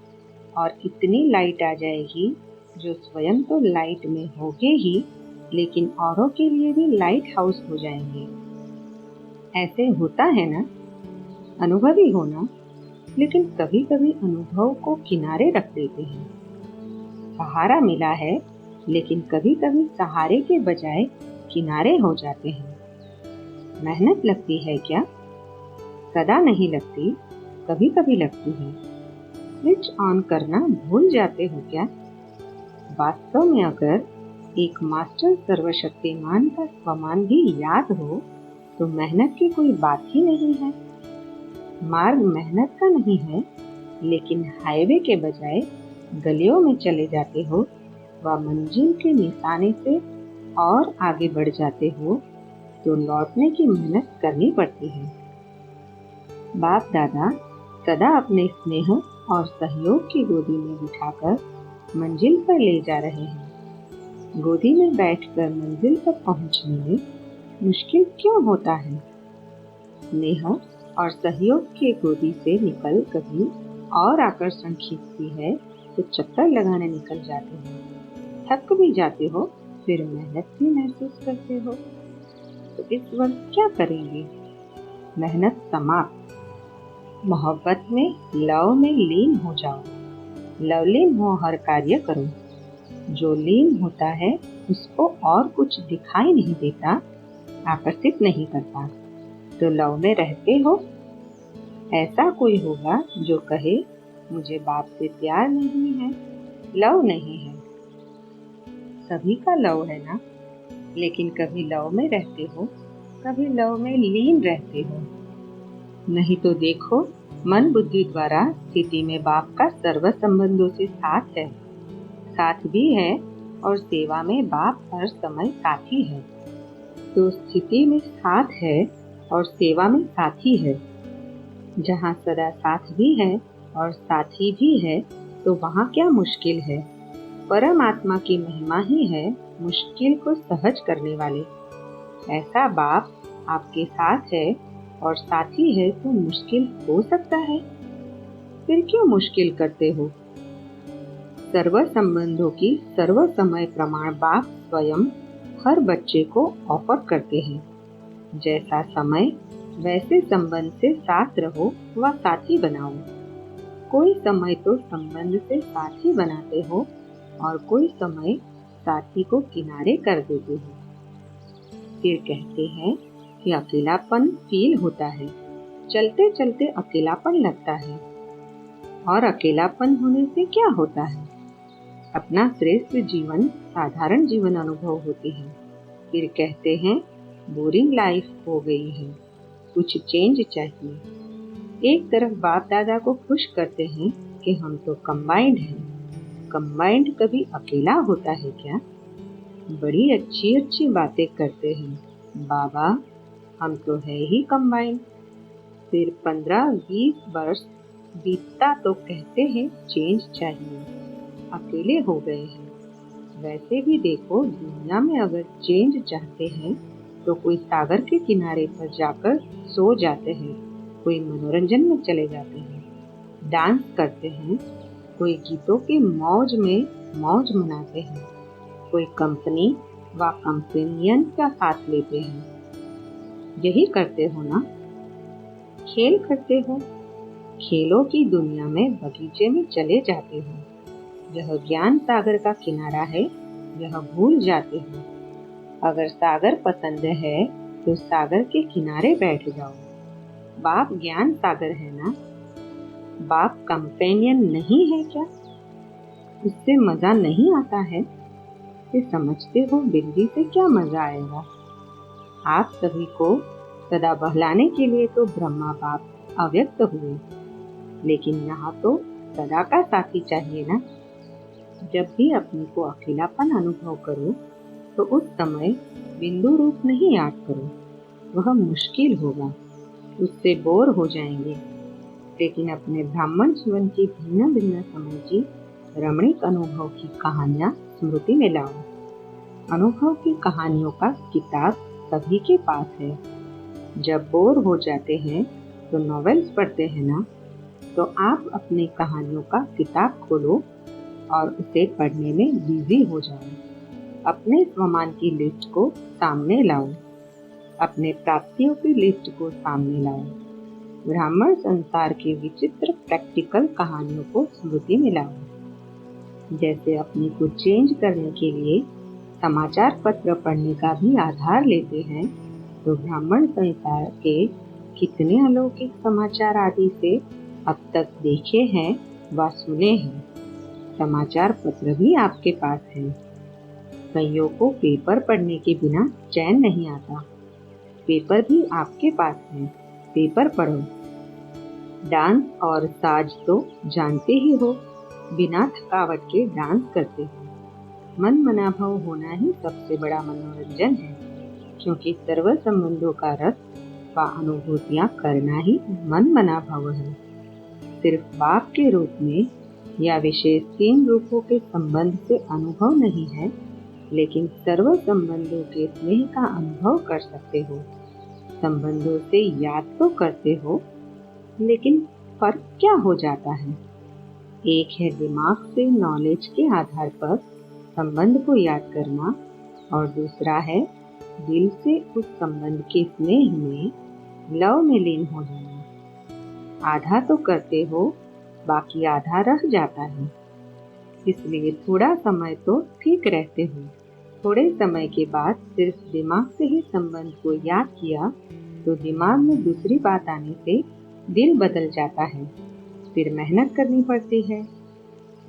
और इतनी लाइट आ जाएगी जो स्वयं तो लाइट में होगे ही, लेकिन औरों के लिए भी लाइट हाउस हो जाएंगे। ऐसे होता है ना। अनुभवी होना, लेकिन कभी कभी अनुभव को किनारे रख देते हैं। सहारा मिला है, लेकिन कभी कभी सहारे के बजाय किनारे हो जाते हैं। मेहनत लगती है क्या? सदा नहीं लगती, कभी कभी लगती है। स्विच ऑन करना भूल जाते हो क्या? वास्तव में अगर एक मास्टर सर्वशक्तिमान का स्वमान भी याद हो तो मेहनत की कोई बात ही नहीं है। मार्ग मेहनत का नहीं है, लेकिन हाईवे के बजाय गलियों में चले जाते हो व मंजिल के निशाने से और आगे बढ़ जाते हो तो लौटने की मेहनत करनी पड़ती है। बाप दादा सदा अपने स्नेह और सहयोग की गोदी में बिठाकर मंजिल पर ले जा रहे हैं। गोदी में बैठकर मंजिल तक पहुंचने में मुश्किल क्यों होता है? स्नेह और सहयोग की गोदी से निकल कभी और आकर्षण खींचती है तो चक्कर लगाने निकल जाते हो, थक भी जाते हो, फिर मेहनत भी महसूस करते हो। तो इस वर्ष क्या करेंगे? मेहनत समाप्त। मोहब्बत में, लव में लीन हो जाओ। लवलीन हो हर कार्य करो। जो लीन होता है उसको और कुछ दिखाई नहीं देता, आकर्षित नहीं करता। तो लव में रहते हो। ऐसा कोई होगा जो कहे मुझे बाप से प्यार नहीं है, लव नहीं है। सभी का लव है ना, लेकिन कभी लव में रहते हो, कभी लव में लीन रहते हो। नहीं तो देखो, मन बुद्धि द्वारा स्थिति में बाप का सर्व संबंधों से साथ है, साथ भी है, और सेवा में बाप हर समय साथी है। तो स्थिति में साथ है और सेवा में साथी है। जहाँ सदा साथ भी है और साथी भी है, तो वहाँ क्या मुश्किल है? परमात्मा की महिमा ही है मुश्किल को सहज करने वाले। ऐसा बाप आपके साथ है और साथी है तो मुश्किल हो सकता है। फिर क्यों मुश्किल करते हो? सर्व संबंधों की सर्व समय प्रमाण बाप स्वयं हर बच्चे को ऑफर करते हैं। जैसा समय वैसे संबंध से साथ रहो व साथी बनाओ। कोई समय तो संबंध से साथी बनाते हो और कोई समय साथी को किनारे कर देते हो। फिर कहते हैं कि अकेलापन फील होता है, चलते चलते अकेलापन लगता है। और अकेलापन होने से क्या होता है? अपना श्रेष्ठ जीवन साधारण जीवन अनुभव होती है। फिर कहते हैं बोरिंग लाइफ हो गई है, कुछ चेंज चाहिए। एक तरफ बाप दादा को खुश करते हैं कि हम तो कंबाइंड हैं। कंबाइंड कभी अकेला होता है क्या? बड़ी अच्छी अच्छी बातें करते हैं बाबा, हम तो है ही कंबाइंड। फिर 15-20 वर्ष बीतता तो कहते हैं चेंज चाहिए, अकेले हो गए हैं। वैसे भी देखो, दुनिया में अगर चेंज चाहते हैं तो कोई सागर के किनारे पर जाकर सो जाते हैं, कोई मनोरंजन में चले जाते हैं, डांस करते हैं, कोई गीतों के मौज में मौज मनाते हैं, कोई कंपनी व कंपेनियन का साथ लेते हैं। यही करते हो ना? खेल करते हो, खेलों की दुनिया में बगीचे में चले जाते हो। यह ज्ञान सागर का किनारा है, यह भूल जाते हो। अगर सागर पसंद है तो सागर के किनारे बैठ जाओ। बाप ज्ञान सागर है ना? बाप कंपेनियन नहीं है क्या? उससे मजा नहीं आता है? ये समझते हो बिल्ली से क्या मजा आएगा? आप सभी को सदा बहलाने के लिए तो ब्रह्मा बाप अव्यक्त हुए, लेकिन यहाँ तो सदा का साथी चाहिए ना। जब भी अपने को अकेलापन अनुभव करो तो उस समय बिंदु रूप नहीं याद करो, वह मुश्किल होगा, उससे बोर हो जाएंगे। लेकिन अपने ब्राह्मण जीवन की भिन्न भिन्न समय की रमणीक अनुभव की कहानियां स्मृति में लाओ। अनुभव की कहानियों का किताब सभी के पास है। जब बोर हो जाते हैं तो नॉवेल्स पढ़ते हैं ना, तो आप अपनी कहानियों का किताब खोलो और उसे पढ़ने में बिजी हो जाओ। अपने स्वमान की लिस्ट को सामने लाओ, अपने प्राप्तियों की लिस्ट को सामने लाओ। ब्राह्मण संसार की विचित्र प्रैक्टिकल कहानियों को स्मृति में लाओ। जैसे अपने को चेंज करने के लिए समाचार पत्र पढ़ने का भी आधार लेते हैं, तो ब्राह्मण संसार के कितने अलौकिक समाचार आदि से अब तक देखे हैं व सुने हैं। समाचार पत्र भी आपके पास है। कईयों को पेपर पढ़ने के बिना चैन नहीं आता। पेपर भी आपके पास है, पेपर पढ़ो। डांस और साज तो जानते ही हो, बिना थकावट के डांस करते हो। मन मनाभाव होना ही सबसे बड़ा मनोरंजन है, क्योंकि सर्व संबंधों का रस व अनुभूतियां करना ही मन मनाभाव है। सिर्फ बाप के रूप में या विशेष 3 रूपों के संबंध से अनुभव नहीं है, लेकिन सर्व संबंधों के स्नेह का अनुभव कर सकते हो। संबंधों से याद तो करते हो, लेकिन फर्क क्या हो जाता है? एक है दिमाग से नॉलेज के आधार पर संबंध को याद करना, और दूसरा है दिल से उस संबंध के स्नेह में, लव में लीन हो जाना। आधा तो करते हो, बाकी आधा रह जाता है। इसलिए थोड़ा समय तो ठीक रहते हो, थोड़े समय के बाद सिर्फ दिमाग से ही संबंध को याद किया तो दिमाग में दूसरी बात आने से दिल बदल जाता है। फिर मेहनत करनी पड़ती है।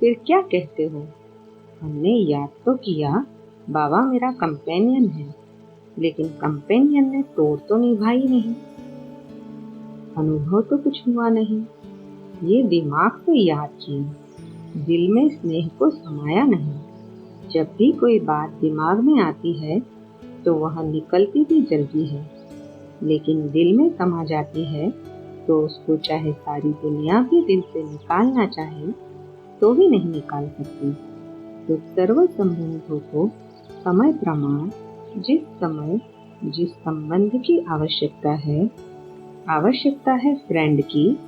फिर क्या कहते हो, हमने याद तो किया, बाबा मेरा कंपेनियन है, लेकिन कंपेनियन ने तोड़ तो निभाई नहीं, अनुभव तो कुछ हुआ नहीं। ये दिमाग से याद किया, दिल में स्नेह को समाया नहीं। जब भी कोई बात दिमाग में आती है तो वह निकलती भी जल्दी है, लेकिन दिल में समा जाती है तो उसको चाहे सारी दुनिया भी दिल से निकालना चाहे तो भी नहीं निकाल सकती। तो सर्व संबंधों को समय प्रमाण, जिस समय जिस संबंध की आवश्यकता है फ्रेंड की,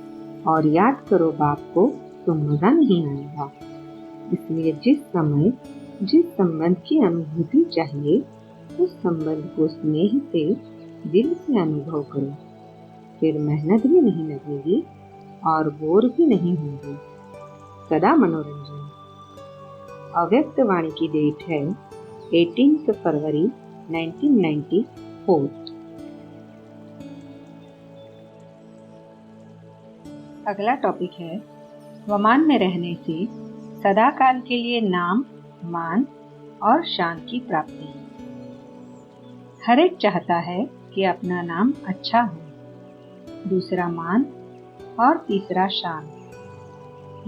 और याद करो बाप को तो मजा नहीं आएगा। इसलिए जिस समय जिस संबंध की अनुभूति चाहिए उस संबंध को स्नेह से दिल से अनुभव करो। फिर मेहनत भी नहीं लगेगी और बोर भी नहीं होंगे। सदा मनोरंजन। अव्यक्त वाणी की डेट है 18 फरवरी 1994। अगला टॉपिक है वमान में रहने से सदा काल के लिए नाम, मान और शान की प्राप्ति। हर एक चाहता है कि अपना नाम अच्छा हो, दूसरा मान और तीसरा शान।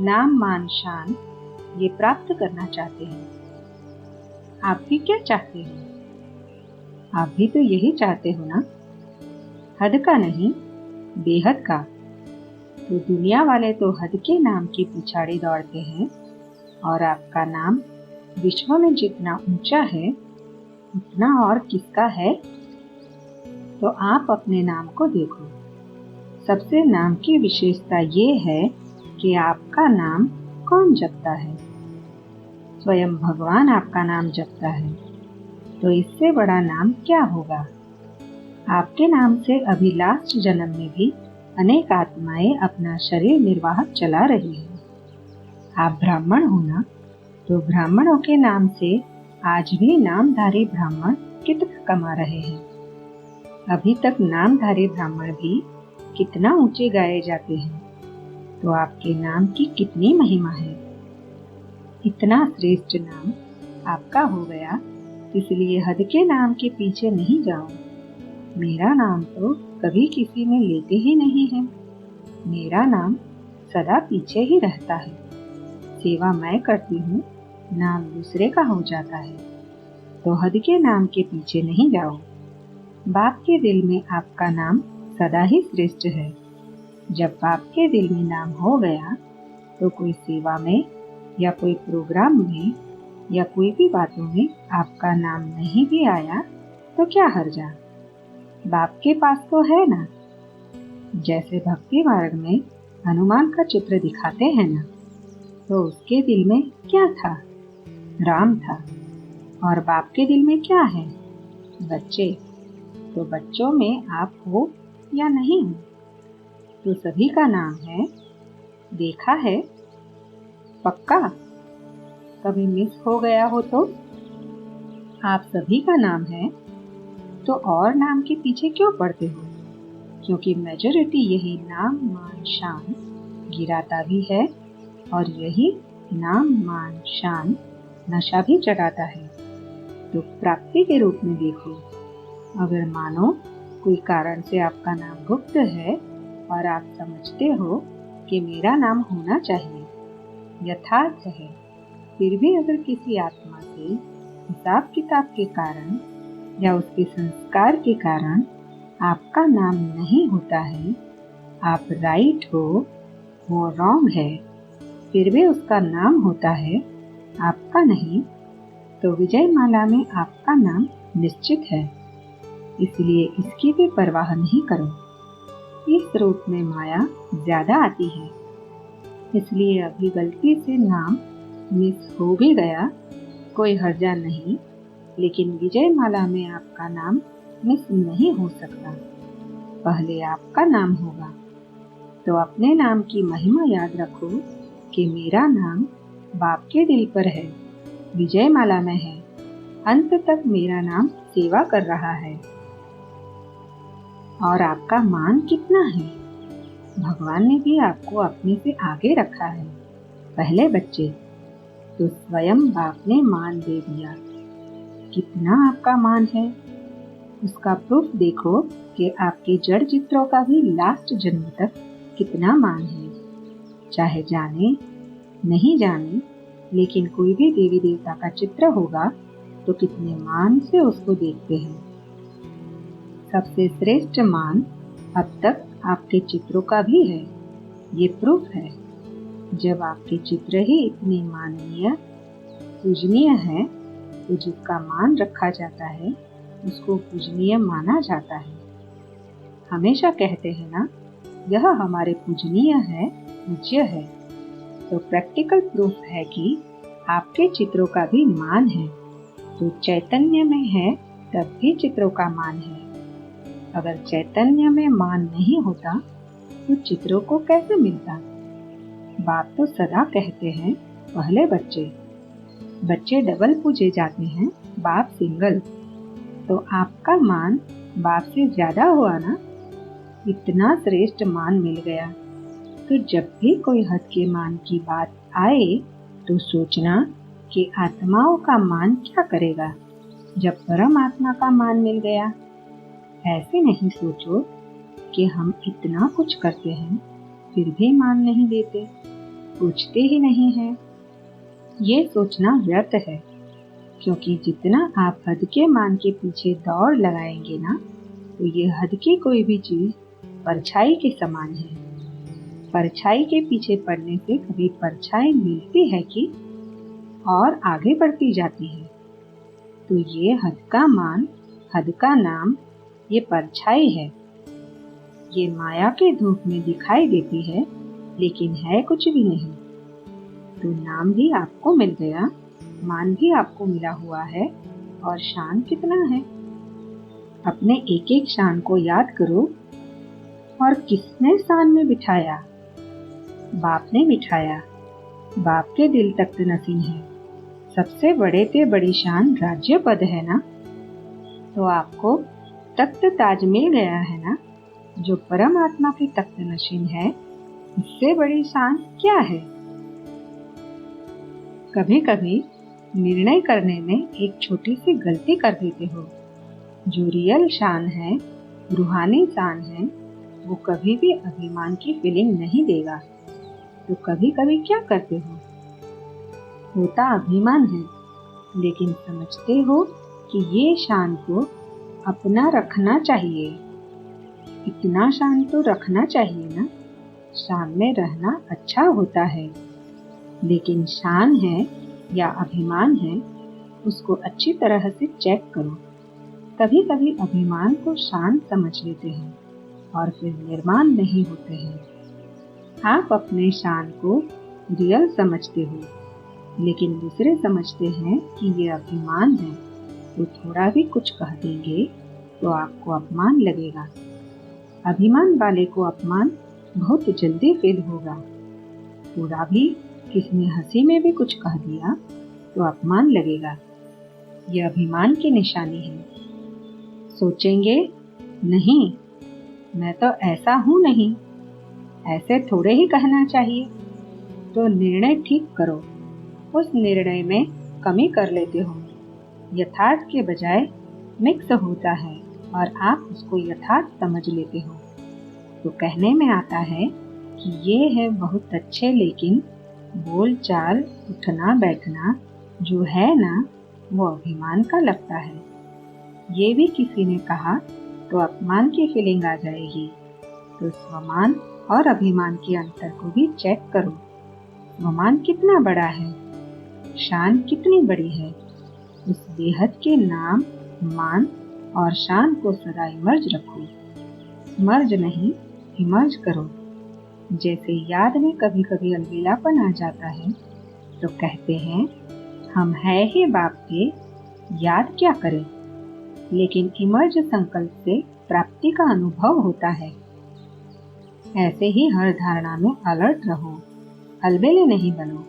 नाम, मान, शान ये प्राप्त करना चाहते हैं। आप भी क्या चाहते हो? आप भी तो यही चाहते हो ना? हद का नहीं, बेहद का। तो दुनिया वाले तो हद के नाम की पिछाड़ी दौड़ते हैं, और आपका नाम विश्व में जितना ऊंचा है उतना और किसका है? तो आप अपने नाम को देखो। सबसे नाम की विशेषता ये है कि आपका नाम कौन जपता है? स्वयं भगवान आपका नाम जपता है। तो इससे बड़ा नाम क्या होगा? आपके नाम से अभी लास्ट जन्म में भी अनेक आत्माएं अपना शरीर निर्वाह चला रही है। आप ब्राह्मण हो ना, तो ब्राह्मणों के नाम से आज भी नामधारी ब्राह्मण कितना कमा रहे हैं। अभी तक नामधारी ब्राह्मण भी कितना ऊंचे गाए जाते हैं। तो आपके नाम की कितनी महिमा है। इतना श्रेष्ठ नाम आपका हो गया, इसलिए हद के नाम के पीछे नहीं जाओ। मेरा नाम तो कभी किसी में लेते ही नहीं है। मेरा नाम सदा पीछे ही रहता है। सेवा मैं करती हूँ, नाम दूसरे का हो जाता है। तो हद के नाम के पीछे नहीं जाओ। बाप के दिल में आपका नाम सदा ही श्रेष्ठ है। जब बाप के दिल में नाम हो गया तो कोई सेवा में या कोई प्रोग्राम में या कोई भी बातों में आपका नाम नहीं भी आया तो क्या हर्जा? बाप के पास तो है ना। जैसे भक्ति मार्ग में हनुमान का चित्र दिखाते हैं ना, तो उसके दिल में क्या था? राम था। और बाप के दिल में क्या है? बच्चे। तो बच्चों में आप हो या नहीं हो? तो सभी का नाम है। देखा है? पक्का? कभी मिस हो गया हो तो? आप सभी का नाम है, तो और नाम के पीछे क्यों पड़ते हो? क्योंकि मेजॉरिटी यही नाम, मान, शान गिराता भी है, और यही नाम, मान, शान नशा भी चढ़ाता है। तो प्राप्ति के रूप में देखो। अगर मानो कोई कारण से आपका नाम गुप्त है और आप समझते हो कि मेरा नाम होना चाहिए, यथार्थ है, फिर भी अगर किसी आत्मा से हिसाब किताब के कारण या उसके संस्कार के कारण आपका नाम नहीं होता है, आप राइट हो, वो रॉन्ग है, फिर भी उसका नाम होता है, आपका नहीं, तो विजय माला में आपका नाम निश्चित है। इसलिए इसकी भी परवाह नहीं करो। इस रूप में माया ज्यादा आती है, इसलिए अभी गलती से नाम मिस हो भी गया, कोई हर्जा नहीं। लेकिन विजय माला में आपका नाम मिस नहीं हो सकता। पहले आपका नाम होगा। तो अपने नाम की महिमा याद रखो कि मेरा नाम बाप के दिल पर है, विजय माला में है। अंत तक मेरा नाम सेवा कर रहा है। और आपका मान कितना है? भगवान ने भी आपको अपने से आगे रखा है। पहले बच्चे तो स्वयं बाप ने मान दे दिया। कितना आपका मान है उसका प्रूफ देखो कि आपके जड़ चित्रों का भी लास्ट जन्म तक कितना मान है। चाहे जाने नहीं जाने, लेकिन कोई भी देवी देवता का चित्र होगा तो कितने मान से उसको देखते हैं। सबसे श्रेष्ठ मान अब तक आपके चित्रों का भी है। ये प्रूफ है। जब आपके चित्र ही इतने माननीय पूजनीय है तो जिसका मान रखा जाता है उसको पूजनीय माना जाता है। हमेशा कहते हैं ना, यह हमारे पूजनीय है, पूज्य है। तो प्रैक्टिकल प्रूफ है कि आपके चित्रों का भी मान है। तो चैतन्य में है तब भी चित्रों का मान है। अगर चैतन्य में मान नहीं होता तो चित्रों को कैसे मिलता? बाप तो सदा कहते हैं, पहले बच्चे डबल पूजे जाते हैं, बाप सिंगल। तो आपका मान बाप से ज्यादा हुआ ना। इतना श्रेष्ठ मान मिल गया। तो जब भी कोई हद के मान की बात आए तो सोचना कि आत्माओं का मान क्या करेगा जब परमात्मा का मान मिल गया। ऐसे नहीं सोचो कि हम इतना कुछ करते हैं फिर भी मान नहीं देते, पूछते ही नहीं हैं। ये सोचना व्यर्थ है, क्योंकि जितना आप हद के मान के पीछे दौड़ लगाएंगे ना, तो ये हद की कोई भी चीज परछाई के समान है। परछाई के पीछे पड़ने से कभी परछाई मिलती है कि और आगे बढ़ती जाती है। तो ये हद का मान, हद का नाम, ये परछाई है। ये माया के धूप में दिखाई देती है, लेकिन है कुछ भी नहीं। तो नाम भी आपको मिल गया, मान भी आपको मिला हुआ है, और शान कितना है? अपने एक एक शान को याद करो। और किसने शान में बिठाया? बाप ने बिठाया। बाप के दिल तख्त नसीं है। सबसे बड़े से बड़ी शान राज्य पद है ना। तो आपको तख्त ताज मिल गया है ना, जो परमात्मा की तख्त नशीन है। इससे बड़ी शान क्या है? कभी कभी निर्णय करने में एक छोटी सी गलती कर देते हो। जो रियल शान है, रूहानी शान है, वो कभी भी अभिमान की फीलिंग नहीं देगा। तो कभी कभी क्या करते हो? होता अभिमान है, लेकिन समझते हो कि ये शान को अपना रखना चाहिए। इतना शान तो रखना चाहिए ना। शान में रहना अच्छा होता है, लेकिन शान है या अभिमान है, उसको अच्छी तरह से चेक करो। कभी कभी अभिमान को शान समझ लेते हैं और फिर निर्माण नहीं होते हैं। आप अपने शान को रियल समझते हो, लेकिन दूसरे समझते हैं कि ये अभिमान है। तो थोड़ा भी कुछ कह देंगे तो आपको अपमान लगेगा। अभिमान वाले को अपमान बहुत जल्दी फील होगा। थोड़ा भी किसने हंसी में भी कुछ कह दिया तो अपमान लगेगा। ये अभिमान की निशानी है। सोचेंगे, नहीं, मैं तो ऐसा हूँ नहीं, ऐसे थोड़े ही कहना चाहिए। तो निर्णय ठीक करो। उस निर्णय में कमी कर लेते हो। यथार्थ के बजाय मिक्स होता है और आप उसको यथार्थ समझ लेते हो। तो कहने में आता है कि ये है बहुत अच्छे, लेकिन बोल चाल, उठना बैठना जो है ना, वो अभिमान का लगता है। ये भी किसी ने कहा तो अपमान की फीलिंग आ जाएगी। तो स्वमान और अभिमान के अंतर को भी चेक करो। स्वमान कितना बड़ा है, शान कितनी बड़ी है। उस बेहद के नाम, मान और शान को सदा इमर्ज रखो। मर्ज नहीं, इमर्ज करो। जैसे याद में कभी कभी अलबेलापन आ जाता है तो कहते हैं, हम है ही बाप के, याद क्या करें, लेकिन इमर्ज संकल्प से प्राप्ति का अनुभव होता है। ऐसे ही हर धारणा में अलर्ट रहो, अलबेले नहीं बनो,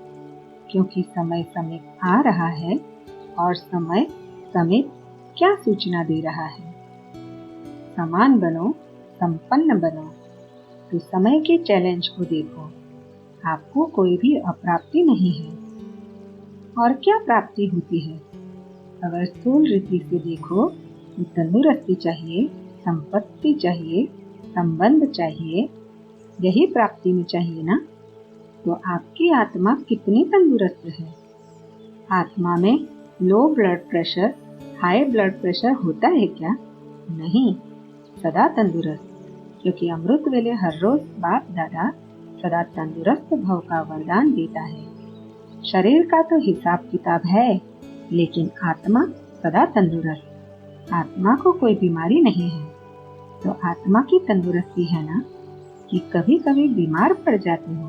क्योंकि समय समीप आ रहा है और समय समीप क्या सूचना दे रहा है। समान बनो, संपन्न बनो। तो समय के चैलेंज को देखो, आपको कोई भी अप्राप्ति नहीं है। और क्या प्राप्ति होती है? अगर स्थूल रीति से देखो तो तंदुरुस्ती चाहिए, संपत्ति चाहिए, संबंध चाहिए, यही प्राप्ति में चाहिए ना। तो आपकी आत्मा कितनी तंदुरुस्त है? आत्मा में low blood pressure, high blood pressure होता है क्या? नहीं, सदा तंदुरुस्त, क्योंकि अमृत वेले हर रोज बाप दादा सदा तंदुरुस्त भव का वरदान देता है। शरीर का तो हिसाब किताब है, लेकिन आत्मा सदा तंदुरुस्त। आत्मा को कोई बीमारी नहीं है। तो आत्मा की तंदुरुस्ती है ना कि कभी कभी बीमार पड़ जाते हो।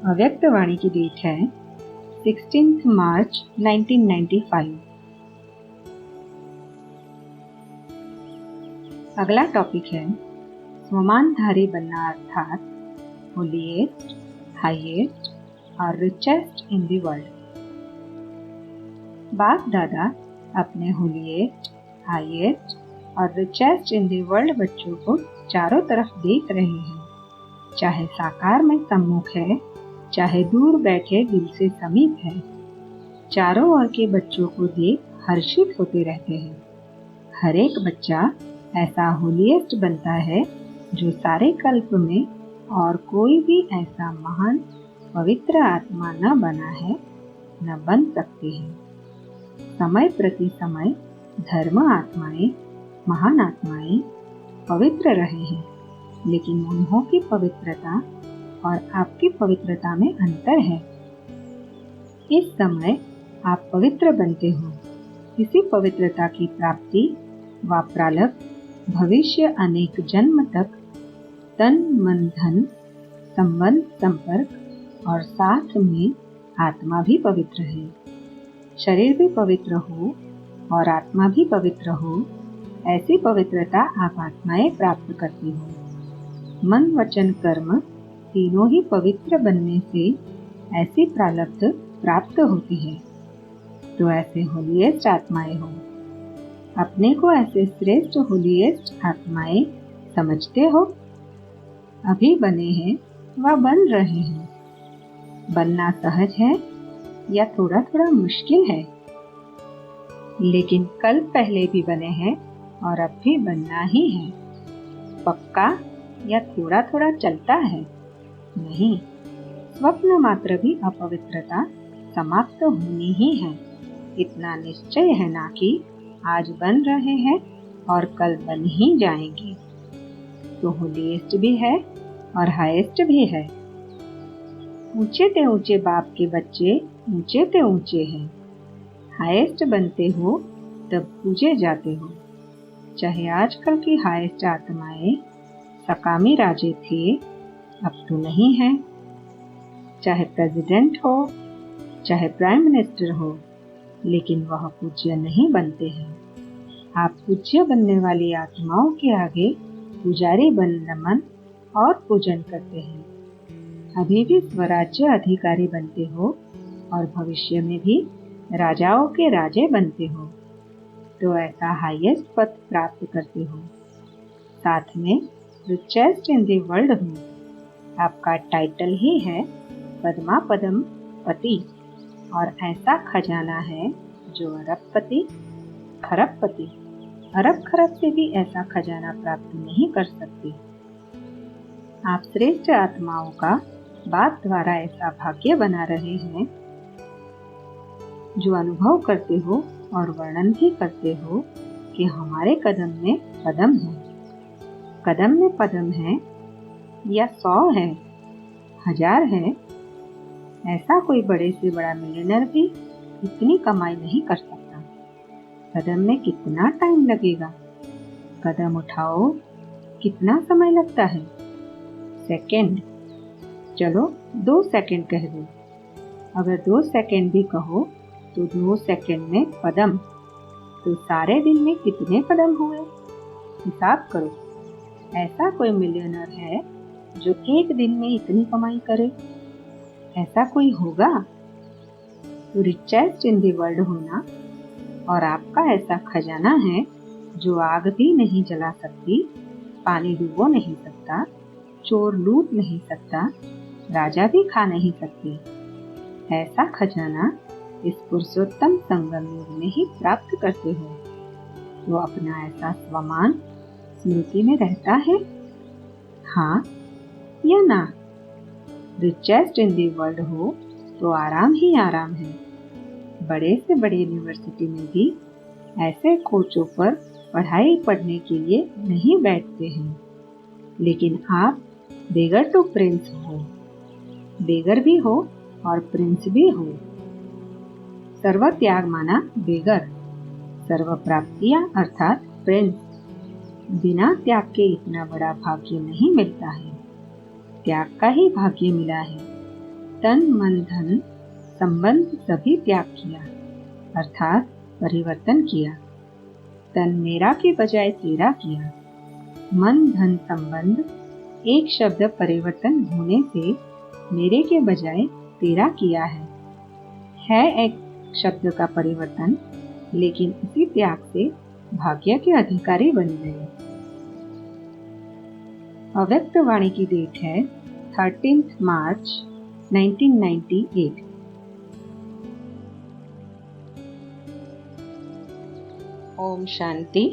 अव्यक्त वाणी की डेट है 16 मार्च 1995। अगला टॉपिक है स्वमानधारी बनना, अर्थात होलीएस्ट, हाईएस्ट और रिचेस्ट इन द वर्ल्ड। बाप दादा अपने होलीएस्ट, हाईएस्ट और रिचेस्ट इन द वर्ल्ड बच्चों को चारों तरफ देख रहे हैं, चाहे साकार में सम्मुख है, चाहे दूर बैठे दिल से समीप है। चारों ओर के बच्चों को देख हर्षित होते रहते हैं। हर एक बच्चा ऐसा होलीएस्ट बनता है जो सारे कल्प में और कोई भी ऐसा महान पवित्र आत्मा न बना है, न बन सकती है। समय प्रति समय धर्म आत्माएं, महान आत्माएं पवित्र रहे हैं, लेकिन उन्हों की पवित्रता और आपकी पवित्रता में अंतर है। इस समय आप पवित्र बनते हो। इसी पवित्रता की प्राप्ति व प्रारब्ध भविष्य अनेक जन्म तक तन मन धन संबंध संपर्क और साथ में आत्मा भी पवित्र है। शरीर भी पवित्र हो और आत्मा भी पवित्र हो, ऐसी पवित्रता आप आत्माएं प्राप्त करती हो। मन वचन कर्म तीनों ही पवित्र बनने से ऐसी प्रारब्ध प्राप्त होती है। तो ऐसे होलीएस्ट आत्माएं हो। अपने को ऐसे श्रेष्ठ होलीएस्ट आत्माएं समझते हो? अभी बने हैं व बन रहे हैं। बनना सहज है या थोड़ा थोड़ा मुश्किल है? लेकिन कल पहले भी बने हैं और अब भी बनना ही है। पक्का या थोड़ा थोड़ा चलता है? नहीं, स्वप्न मात्र भी अपवित्रता समाप्त होनी ही है। इतना निश्चय है ना कि आज बन रहे हैं और कल बन ही जाएंगे। तो होलीएस्ट भी है और हाईएस्ट भी है। ऊंचे ते ऊंचे बाप के बच्चे ऊंचे ते ऊंचे हैं। हाईएस्ट बनते हो तब पूजे जाते हो। चाहे आजकल की हाईएस्ट आत्माएं सकामी राजे थे, अब तो नहीं है। चाहे प्रेसिडेंट हो, चाहे प्राइम मिनिस्टर हो, लेकिन वह पूज्य नहीं बनते हैं। आप पूज्य बनने वाली आत्माओं के आगे पुजारी बन नमन और पूजन करते हैं। अभी भी स्वराज्य अधिकारी बनते हो और भविष्य में भी राजाओं के राजे बनते हो। तो ऐसा हाईएस्ट पद प्राप्त करते हो। साथ में रिचेस्ट इन द वर्ल्ड हो। आपका टाइटल ही है पद्मा पदम पति, और ऐसा खजाना है जो अरबपति, खरबपति, अरब खरब से भी ऐसा खजाना प्राप्त नहीं कर सकते। आप श्रेष्ठ आत्माओं का बाप द्वारा ऐसा भाग्य बना रहे हैं जो अनुभव करते हो और वर्णन भी करते हो कि हमारे कदम में पदम है। कदम में पदम है या 100 है, 1000 है, ऐसा कोई बड़े से बड़ा मिलियनर भी इतनी कमाई नहीं कर सकता। कदम में कितना टाइम लगेगा? कदम उठाओ, कितना समय लगता है? सेकंड। चलो 2 सेकंड कह दो। अगर 2 सेकंड भी कहो तो 2 सेकंड में पदम। तो सारे दिन में कितने कदम हुए? हिसाब करो। ऐसा कोई मिलियनर है जो एक दिन में इतनी कमाई करे? ऐसा कोई होगा? तो रिचेस्ट इन द वर्ल्ड होना और आपका ऐसा खजाना है जो आग भी नहीं जला सकती, पानी डुबो नहीं सकता, चोर लूट नहीं सकता, राजा भी खा नहीं सकते। ऐसा खजाना इस पुरुषोत्तम संगम युग में ही प्राप्त करते हो। तो अपना ऐसा स्वमान स्मृति में रहता है? हाँ या ना? रिचेस्ट इन दी वर्ल्ड हो तो आराम ही आराम है। बड़े से बड़ी यूनिवर्सिटी में भी ऐसे कोचों पर पढ़ाई पढ़ने के लिए नहीं बैठते हैं। लेकिन आप बेगर टू प्रिंस हो, बेगर भी हो और प्रिंस भी हो। सर्व त्याग माना बेगर, सर्व प्राप्तियां अर्थात प्रिंस। बिना त्याग के इतना बड़ा भाग्य नहीं मिलता है। त्याग का ही भाग्य मिला है। तन मन धन संबंध सभी त्याग किया अर्थात परिवर्तन किया। तन मेरा के बजाय तेरा किया। मन धन संबंध एक शब्द परिवर्तन होने से मेरे के बजाय तेरा किया है एक शब्द का परिवर्तन, लेकिन इसी त्याग से भाग्य के अधिकारी बन गए। अव्यक्त वाणी की डेट है 13 मार्च 1998। ओम शांति।